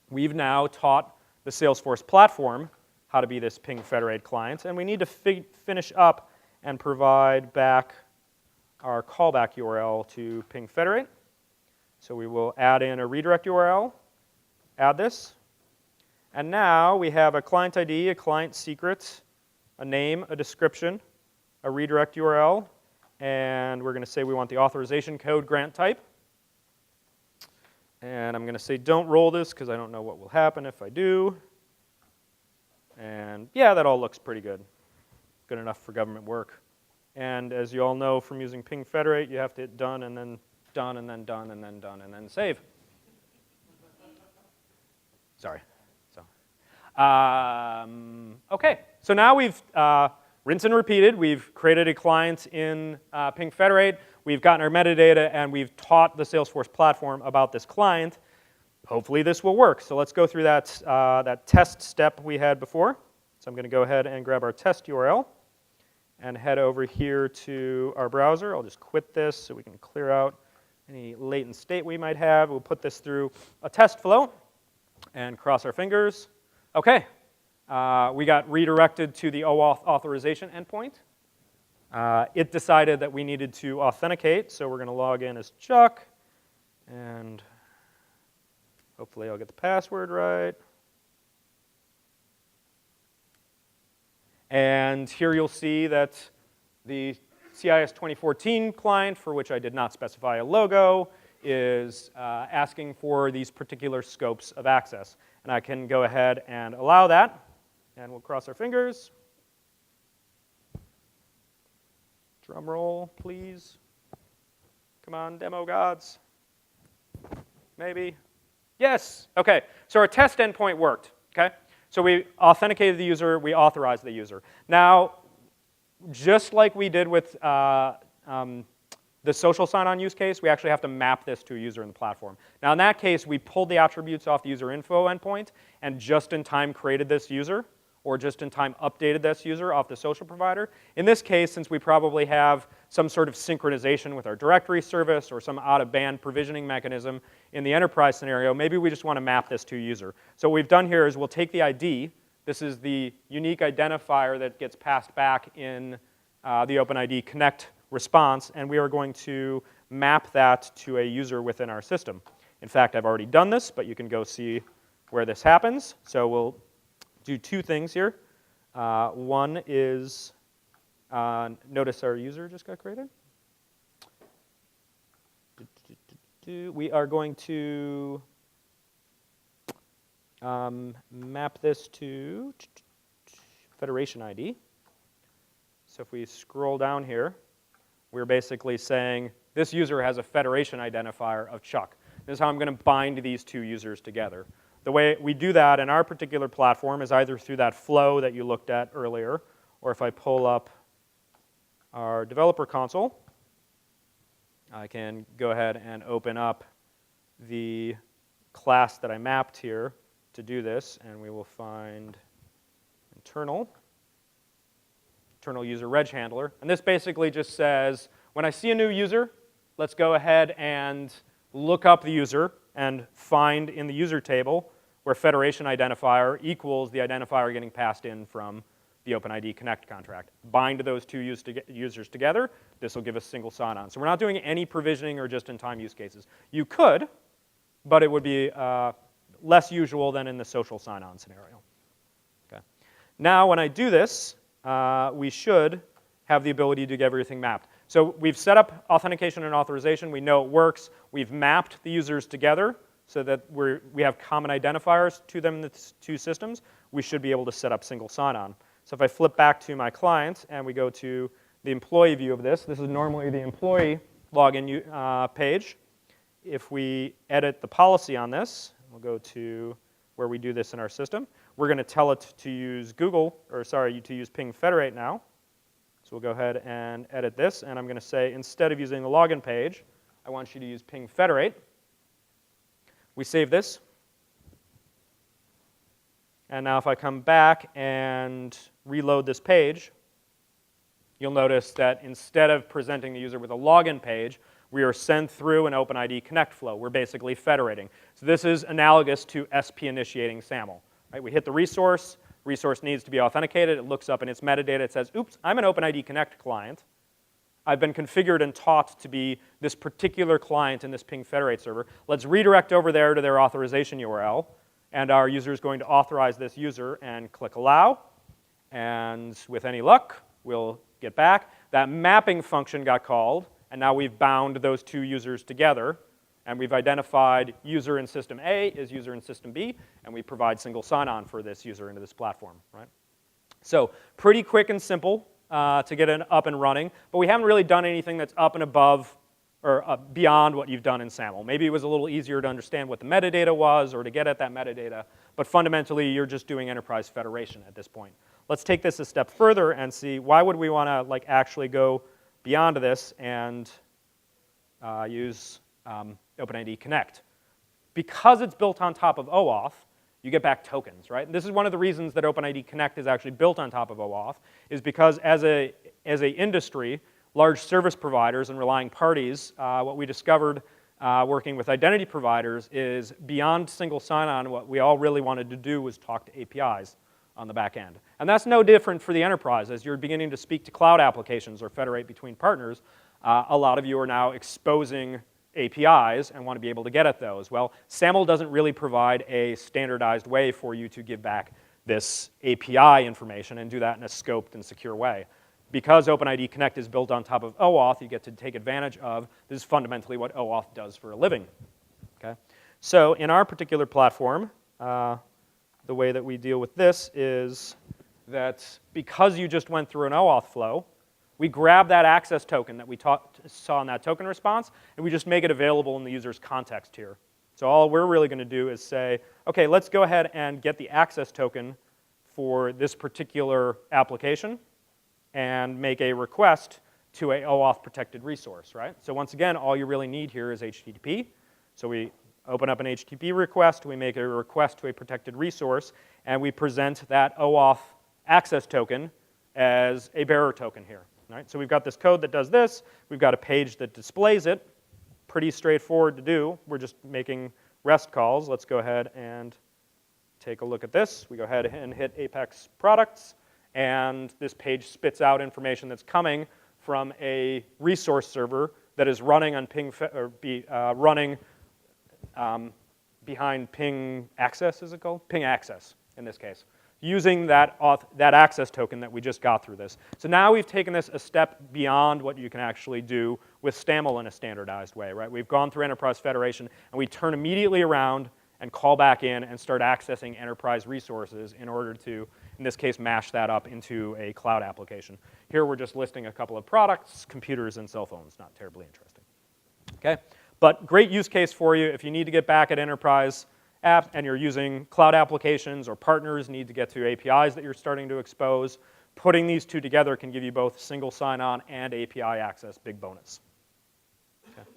we've now taught the Salesforce platform how to be this ping federate client. And we need to finish up and provide back our callback URL to ping federate. So we will add in a redirect URL, add this. And now we have a client ID, a client secret, a name, a description, a redirect URL, and we're going to say we want the authorization code grant type. And I'm going to say don't roll this because I don't know what will happen if I do. And yeah, that all looks pretty good. Good enough for government work. And as you all know from using ping federate, you have to hit done and then done and then done and then done and then save. Sorry. OK, so now we've rinsed and repeated. We've created a client in ping federate. We've gotten our metadata, and we've taught the Salesforce platform about this client. Hopefully this will work. So let's go through that, that test step we had before. So I'm going to go ahead and grab our test URL and head over here to our browser. I'll just quit this so we can clear out any latent state we might have. We'll put this through a test flow and cross our fingers. OK, we got redirected to the OAuth authorization endpoint. It decided that we needed to authenticate, so we're going to log in as Chuck. And hopefully I'll get the password right. And here you'll see that the CIS 2014 client, for which I did not specify a logo, is asking for these particular scopes of access. And I can go ahead and allow that. And we'll cross our fingers. Drum roll, please. Come on, demo gods. Maybe. Yes. OK, so our test endpoint worked. OK, so we authenticated the user. We authorized the user. Now, just like we did with the social sign-on use case, we actually have to map this to a user in the platform. Now, in that case, we pulled the attributes off the user info endpoint and just in time created this user, or just in time updated this user off the social provider. In this case, since we probably have some sort of synchronization with our directory service or some out-of-band provisioning mechanism in the enterprise scenario, maybe we just want to map this to a user. So what we've done here is we'll take the ID. This is the unique identifier that gets passed back in the OpenID Connect response, and we are going to map that to a user within our system. In fact, I've already done this, but you can go see where this happens. So we'll do two things here. One is, notice our user just got created. We are going to map this to Federation ID. So if we scroll down here, we're basically saying this user has a Federation identifier of Chuck. This is how I'm going to bind these two users together. The way we do that in our particular platform is either through that flow that you looked at earlier, or if I pull up our developer console, I can go ahead and open up the class that I mapped here to do this, and we will find internal user reg handler. And this basically just says, when I see a new user, let's go ahead and look up the user and find in the user table where Federation identifier equals the identifier getting passed in from the OpenID Connect contract. Bind those two users together. This will give us single sign-on. So we're not doing any provisioning or just-in-time use cases. You could, but it would be less usual than in the social sign-on scenario. Okay. Now, when I do this, we should have the ability to get everything mapped. So we've set up authentication and authorization. We know it works. We've mapped the users together so that we have common identifiers to them in the two systems. We should be able to set up single sign-on. So if I flip back to my client and we go to the employee view of this, this is normally the employee login page. If we edit the policy on this, we'll go to where we do this in our system. We're going to tell it to use to use ping federate now. So we'll go ahead and edit this, and I'm going to say instead of using the login page, I want you to use ping federate. We save this. And now if I come back and reload this page, you'll notice that instead of presenting the user with a login page, we are sent through an OpenID connect flow. We're basically federating. So this is analogous to SP initiating SAML. Right? We hit the resource needs to be authenticated, it looks up in its metadata, it says, oops, I'm an OpenID connect client. I've been configured and taught to be this particular client in this ping federate server. Let's redirect over there to their authorization URL, and our user is going to authorize this user and click allow, and with any luck, we'll get back. That mapping function got called, and now we've bound those two users together, and we've identified user in system A is user in system B, and we provide single sign-on for this user into this platform, right? So pretty quick and simple to get it up and running, but we haven't really done anything that's up and above or beyond what you've done in SAML. Maybe it was a little easier to understand what the metadata was or to get at that metadata, but fundamentally you're just doing enterprise federation at this point. Let's take this a step further and see why would we want to like actually go beyond this and use OpenID Connect. Because it's built on top of OAuth, you get back tokens, right? And this is one of the reasons that OpenID Connect is actually built on top of OAuth, is because as a industry, large service providers and relying parties, what we discovered working with identity providers is beyond single sign-on, what we all really wanted to do was talk to APIs on the back end. And that's no different for the enterprise. As you're beginning to speak to cloud applications or federate between partners, a lot of you are now exposing APIs and want to be able to get at those. Well, SAML doesn't really provide a standardized way for you to give back this API information and do that in a scoped and secure way. Because OpenID Connect is built on top of OAuth, you get to take advantage of, this is fundamentally what OAuth does for a living. Okay? So in our particular platform, the way that we deal with this is that because you just went through an OAuth flow, we grab that access token that we saw in that token response, and we just make it available in the user's context here. So all we're really going to do is say, okay, let's go ahead and get the access token for this particular application and make a request to a OAuth protected resource, right? So once again, all you really need here is HTTP. So we open up an HTTP request, we make a request to a protected resource, and we present that OAuth access token as a bearer token here. Right? So we've got this code that does this, we've got a page that displays it, pretty straightforward to do. We're just making REST calls. Let's go ahead and take a look at this. We go ahead and hit Apex products, and this page spits out information that's coming from a resource server that is running on running behind ping access, is it called? Ping access in this case, using that access token that we just got through this. So now we've taken this a step beyond what you can actually do with SAML in a standardized way, right? We've gone through enterprise federation, and we turn immediately around and call back in and start accessing enterprise resources in order to, in this case, mash that up into a cloud application. Here we're just listing a couple of products, computers and cell phones, not terribly interesting. Okay, but great use case for you if you need to get back at enterprise apps and you're using cloud applications or partners need to get to APIs that you're starting to expose. Putting these two together can give you both single sign-on and API access, big bonus. Okay.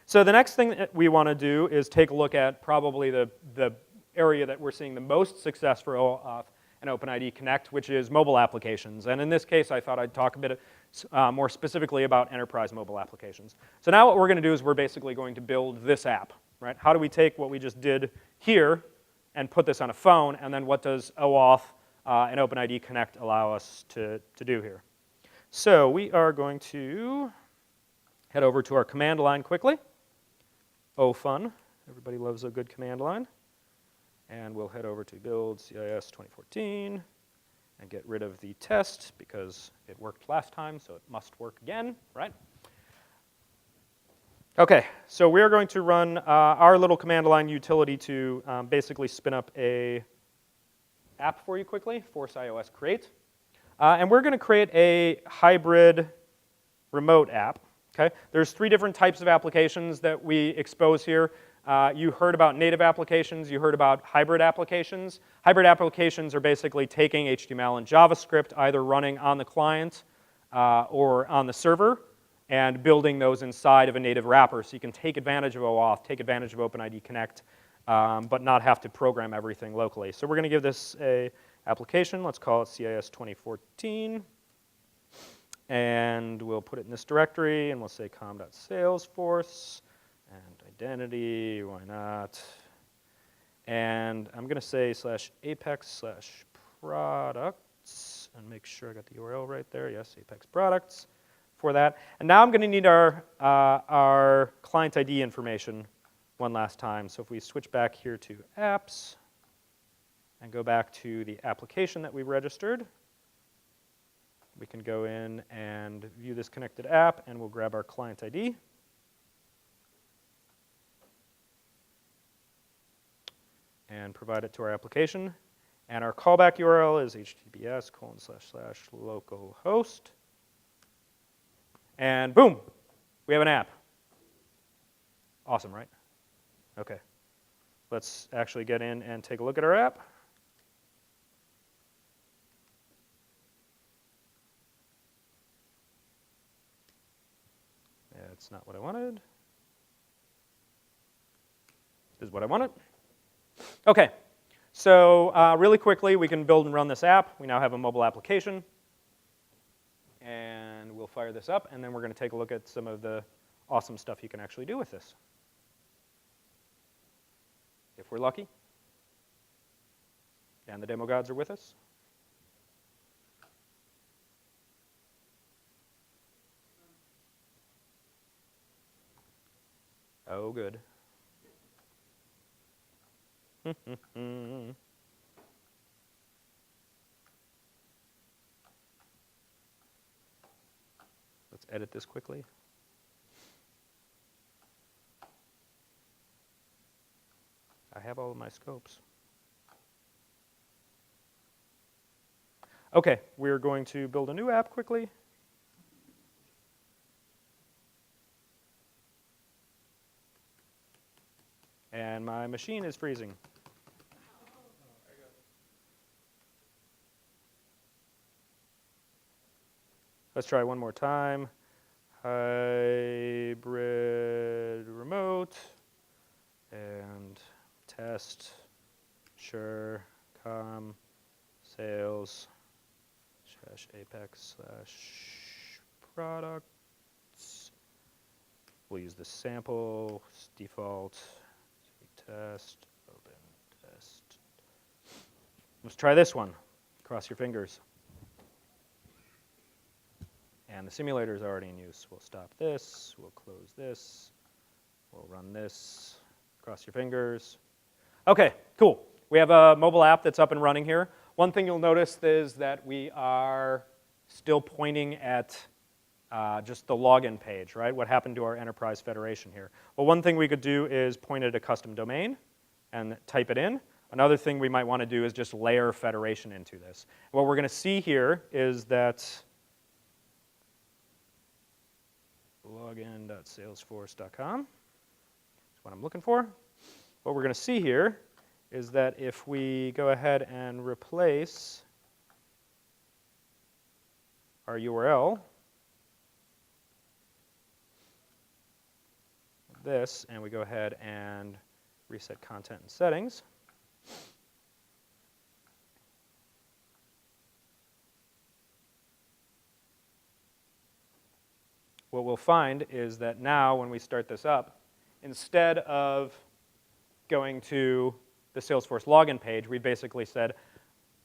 So the next thing that we want to do is take a look at probably the area that we're seeing the most success for OAuth and OpenID Connect, which is mobile applications. And in this case, I thought I'd talk a bit more specifically about enterprise mobile applications. So now what we're going to do is we're basically going to build this app. Right? How do we take what we just did here and put this on a phone, and then what does OAuth and OpenID Connect allow us to do here? So we are going to head over to our command line quickly. Oh, fun. Everybody loves a good command line. And we'll head over to build CIS 2014 and get rid of the test because it worked last time, so it must work again, right? Okay, so we're going to run our little command line utility to basically spin up a app for you quickly, force iOS create. And we're going to create a hybrid remote app. Okay, there's 3 different types of applications that we expose here. You heard about native applications, you heard about hybrid applications. Hybrid applications are basically taking HTML and JavaScript, either running on the client or on the server, and building those inside of a native wrapper so you can take advantage of OAuth, take advantage of OpenID Connect, but not have to program everything locally. So we're going to give this a application. Let's call it CIS 2014. And we'll put it in this directory, and we'll say com.salesforce, and identity, why not? And I'm going to say /apex/products, and make sure I got the URL right there. Yes, Apex products for that. And now I'm going to need our client ID information one last time. So if we switch back here to apps and go back to the application that we registered, we can go in and view this connected app, and we'll grab our client ID. And provide it to our application. And our callback URL is https://localhost. And boom, we have an app. Awesome, right? Okay. Let's actually get in and take a look at our app. That's not what I wanted. This is what I wanted. Okay, so really quickly, we can build and run this app. We now have a mobile application. And we'll fire this up, and then we're going to take a look at some of the awesome stuff you can actually do with this. If we're lucky. And the demo gods are with us. Oh, good. Let's edit this quickly. I have all of my scopes. Okay, we're going to build a new app quickly. And my machine is freezing. Let's try one more time. Hybrid remote and test, sure, com, sales, /apex/products. We'll use the sample, default, test, open, test. Let's try this one. Cross your fingers. And the simulator is already in use. We'll stop this. We'll close this. We'll run this. Cross your fingers. OK, cool. We have a mobile app that's up and running here. One thing you'll notice is that we are still pointing at just the login page, right? What happened to our enterprise federation here? Well, one thing we could do is point at a custom domain and type it in. Another thing we might want to do is just layer federation into this. What we're going to see here is that login.salesforce.com is what I'm looking for. What we're going to see here is that if we go ahead and replace our URL with this, and we go ahead and reset content and settings, what we'll find is that now when we start this up, instead of going to the Salesforce login page, we basically said,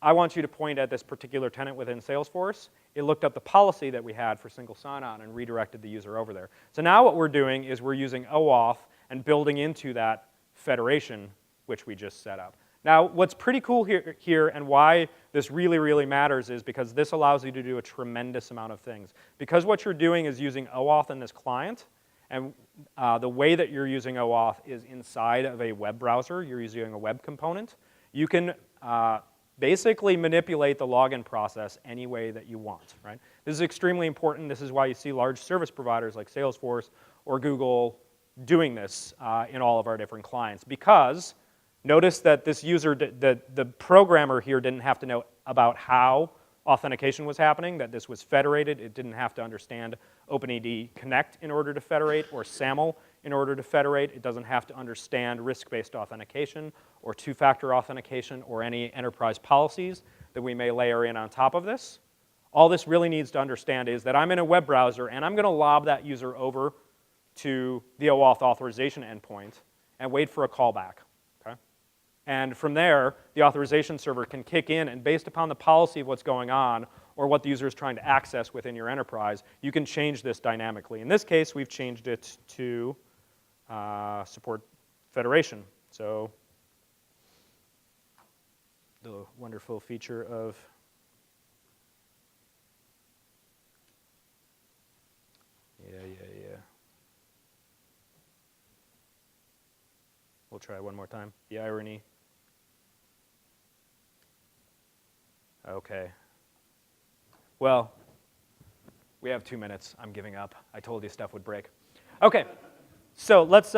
I want you to point at this particular tenant within Salesforce. It looked up the policy that we had for single sign-on and redirected the user over there. So now what we're doing is we're using OAuth and building into that federation, which we just set up. Now, what's pretty cool here and why this really, really matters is because this allows you to do a tremendous amount of things. Because what you're doing is using OAuth in this client, and the way that you're using OAuth is inside of a web browser. You're using a web component. You can basically manipulate the login process any way that you want, right? This is extremely important. This is why you see large service providers like Salesforce or Google doing this in all of our different clients. Because notice that this user, the programmer here didn't have to know about how authentication was happening, that this was federated. It didn't have to understand OpenID Connect in order to federate or SAML in order to federate. It doesn't have to understand risk-based authentication or two-factor authentication or any enterprise policies that we may layer in on top of this. All this really needs to understand is that I'm in a web browser and I'm going to lob that user over to the OAuth authorization endpoint and wait for a callback. Okay? And from there, the authorization server can kick in, and based upon the policy of what's going on or what the user is trying to access within your enterprise, you can change this dynamically. In this case, we've changed it to support federation. So the wonderful feature of We'll try one more time. The irony. Okay. Well, we have 2 minutes. I'm giving up. I told you stuff would break. Okay. So let's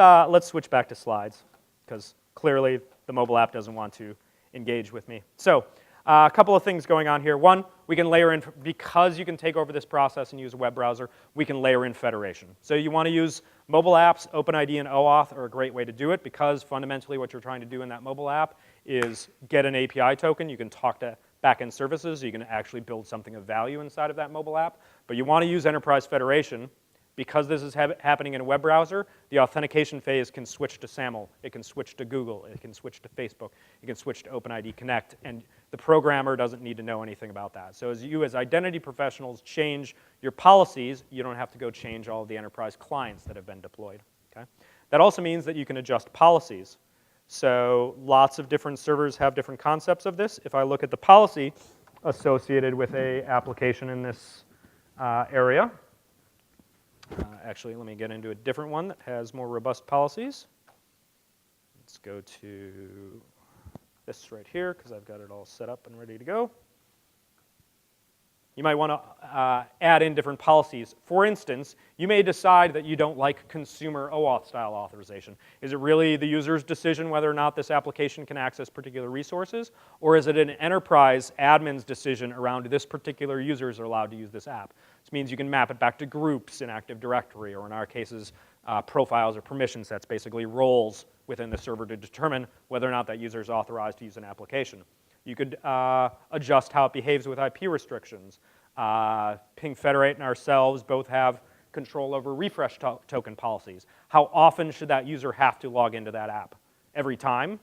switch back to slides, because clearly the mobile app doesn't want to engage with me. So a couple of things going on here. One, we can layer in, because you can take over this process and use a web browser, we can layer in federation. So you want to use mobile apps, OpenID and OAuth are a great way to do it, because fundamentally what you're trying to do in that mobile app is get an API token. You can talk to backend services, so you can actually build something of value inside of that mobile app. But you want to use enterprise federation. Because this is happening in a web browser, the authentication phase can switch to SAML, it can switch to Google, it can switch to Facebook, it can switch to OpenID Connect, and the programmer doesn't need to know anything about that. So as you, as identity professionals, change your policies, you don't have to go change all of the enterprise clients that have been deployed. Okay? That also means that you can adjust policies. So lots of different servers have different concepts of this. If I look at the policy associated with an application in this area, actually, let me get into a different one that has more robust policies. Let's go to this right here, because I've got it all set up and ready to go. You might want to add in different policies. For instance, you may decide that you don't like consumer OAuth style authorization. Is it really the user's decision whether or not this application can access particular resources? Or is it an enterprise admin's decision around this particular users are allowed to use this app? This means you can map it back to groups in Active Directory, or in our cases, profiles or permission sets, basically roles within the server to determine whether or not that user is authorized to use an application. You could adjust how it behaves with IP restrictions. Ping Federate and ourselves both have control over refresh token policies. How often should that user have to log into that app? Every time?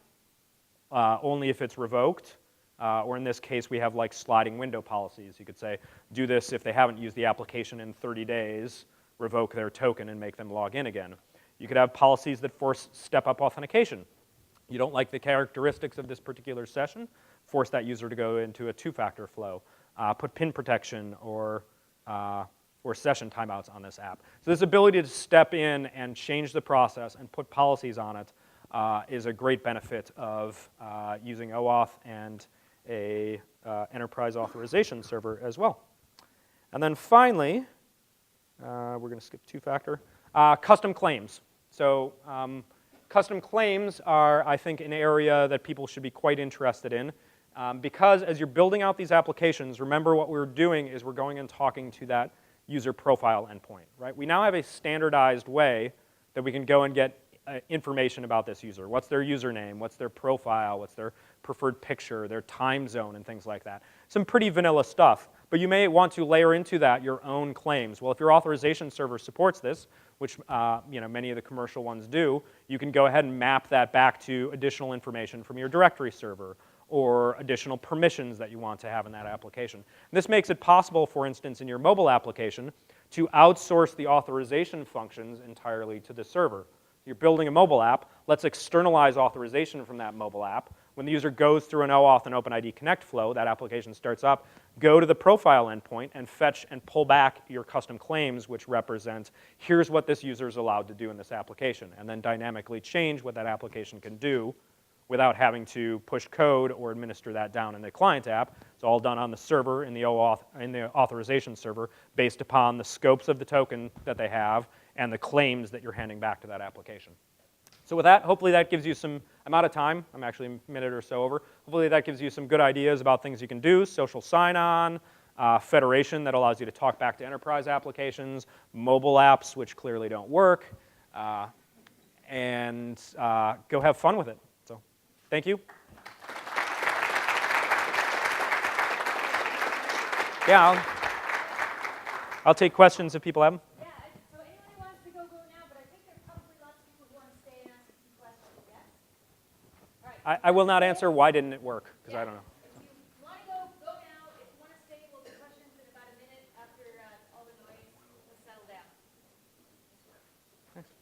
Only if it's revoked? Or in this case, we have like sliding window policies. You could say, do this if they haven't used the application in 30 days, revoke their token and make them log in again. You could have policies that force step-up authentication. You don't like the characteristics of this particular session, force that user to go into a two-factor flow, put PIN protection or session timeouts on this app. So this ability to step in and change the process and put policies on it is a great benefit of using OAuth and a enterprise authorization server as well. And then finally, we're going to skip two-factor, custom claims. So custom claims are, I think, an area that people should be quite interested in. Because as you're building out these applications, remember what we're doing is we're going and talking to that user profile endpoint, right? We now have a standardized way that we can go and get information about this user. What's their username? What's their profile? What's their preferred picture? Their time zone and things like that. Some pretty vanilla stuff, but you may want to layer into that your own claims. Well, if your authorization server supports this, which many of the commercial ones do, you can go ahead and map that back to additional information from your directory server, or additional permissions that you want to have in that application. And this makes it possible, for instance, in your mobile application, to outsource the authorization functions entirely to the server. You're building a mobile app, let's externalize authorization from that mobile app. When the user goes through an OAuth and OpenID Connect flow, that application starts up, go to the profile endpoint and fetch and pull back your custom claims, which represent, here's what this user is allowed to do in this application, and then dynamically change what that application can do without having to push code or administer that down in the client app. It's all done on the server in the authorization server based upon the scopes of the token that they have and the claims that you're handing back to that application. So with that, hopefully that gives you some, I'm out of time, I'm actually a minute or so over. Hopefully that gives you some good ideas about things you can do, social sign-on, federation that allows you to talk back to enterprise applications, mobile apps, which clearly don't work, and go have fun with it. So thank you. Yeah, I'll take questions if people have them. Yeah, so anyone who wants to go now, but I think there are probably lots of people who want to stay and ask a few questions, yes? All right. I will not answer why didn't it work, because I don't know. If you want to go now. If you want to stay, we'll do questions in about a minute after all the noise has settled down. Thanks.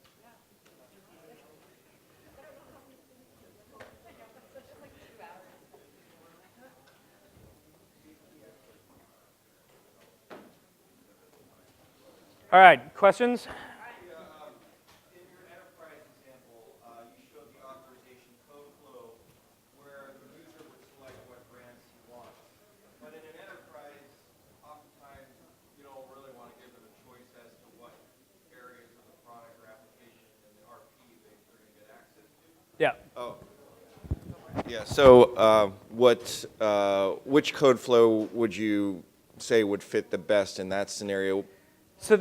All right, questions? In your enterprise example, you showed the authorization code flow where the user would select what grants he wants. But in an enterprise, oftentimes you don't really want to give them a choice as to what areas of the product or application in the RP they're going to get access to. Yeah. Oh. Yeah. So, which code flow would you say would fit the best in that scenario? So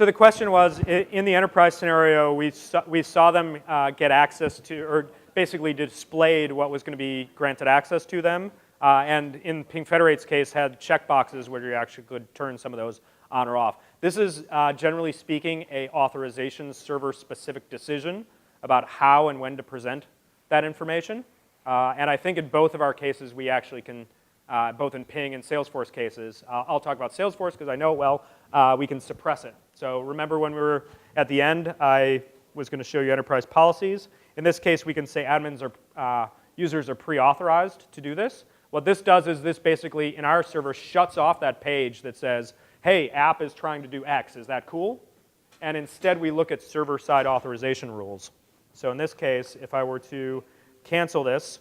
the question was, in the enterprise scenario, we saw them get access to, or basically displayed what was going to be granted access to them, and in Ping Federate's case, had checkboxes where you actually could turn some of those on or off. This is, generally speaking, a authorization server-specific decision about how and when to present that information. And I think in both of our cases, we actually can, both in Ping and Salesforce cases, I'll talk about Salesforce because I know it well, we can suppress it. So remember when we were at the end, I was going to show you enterprise policies. In this case, we can say admins are, users are pre-authorized to do this. What this does is this basically, in our server, shuts off that page that says, hey, app is trying to do X, is that cool? And instead, we look at server-side authorization rules. So in this case, if I were to cancel this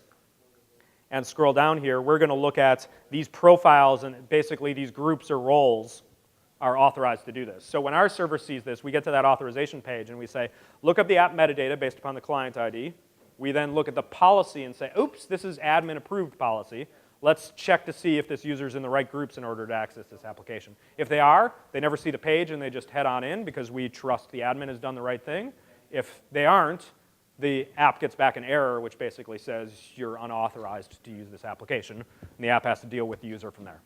and scroll down here, we're going to look at these profiles, and basically these groups or roles are authorized to do this. So when our server sees this, we get to that authorization page and we say, look up the app metadata based upon the client ID. We then look at the policy and say, oops, this is admin approved policy. Let's check to see if this user's in the right groups in order to access this application. If they are, they never see the page and they just head on in because we trust the admin has done the right thing. If they aren't, the app gets back an error which basically says you're unauthorized to use this application, and the app has to deal with the user from there.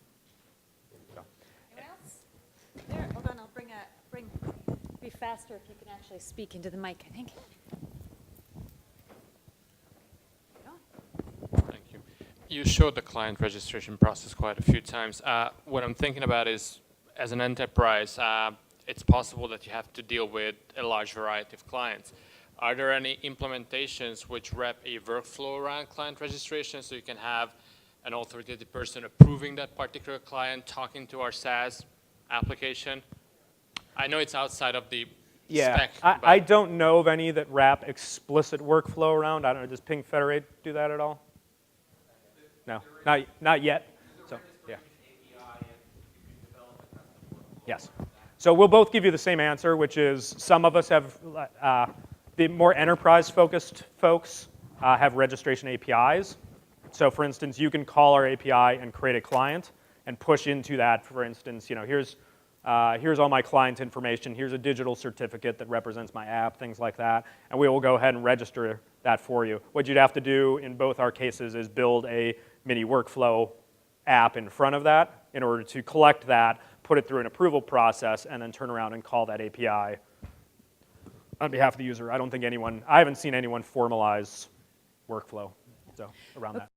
There, hold on, I'll be faster if you can actually speak into the mic, I think. Thank you. You showed the client registration process quite a few times. What I'm thinking about is, as an enterprise, it's possible that you have to deal with a large variety of clients. Are there any implementations which wrap a workflow around client registration so you can have an authoritative person approving that particular client, talking to our SaaS application? I know it's outside of the spec. I don't know of any that wrap explicit workflow around. I don't know, does Ping Federate do that at all? No, not yet. So, yeah. Yes. So we'll both give you the same answer, which is some of us have, the more enterprise-focused folks have registration APIs. So for instance, you can call our API and create a client and push into that. For instance, you know, here's all my client information. Here's a digital certificate that represents my app, things like that. And we will go ahead and register that for you. What you'd have to do in both our cases is build a mini workflow app in front of that in order to collect that, put it through an approval process, and then turn around and call that API on behalf of the user. I haven't seen anyone formalize workflow around that.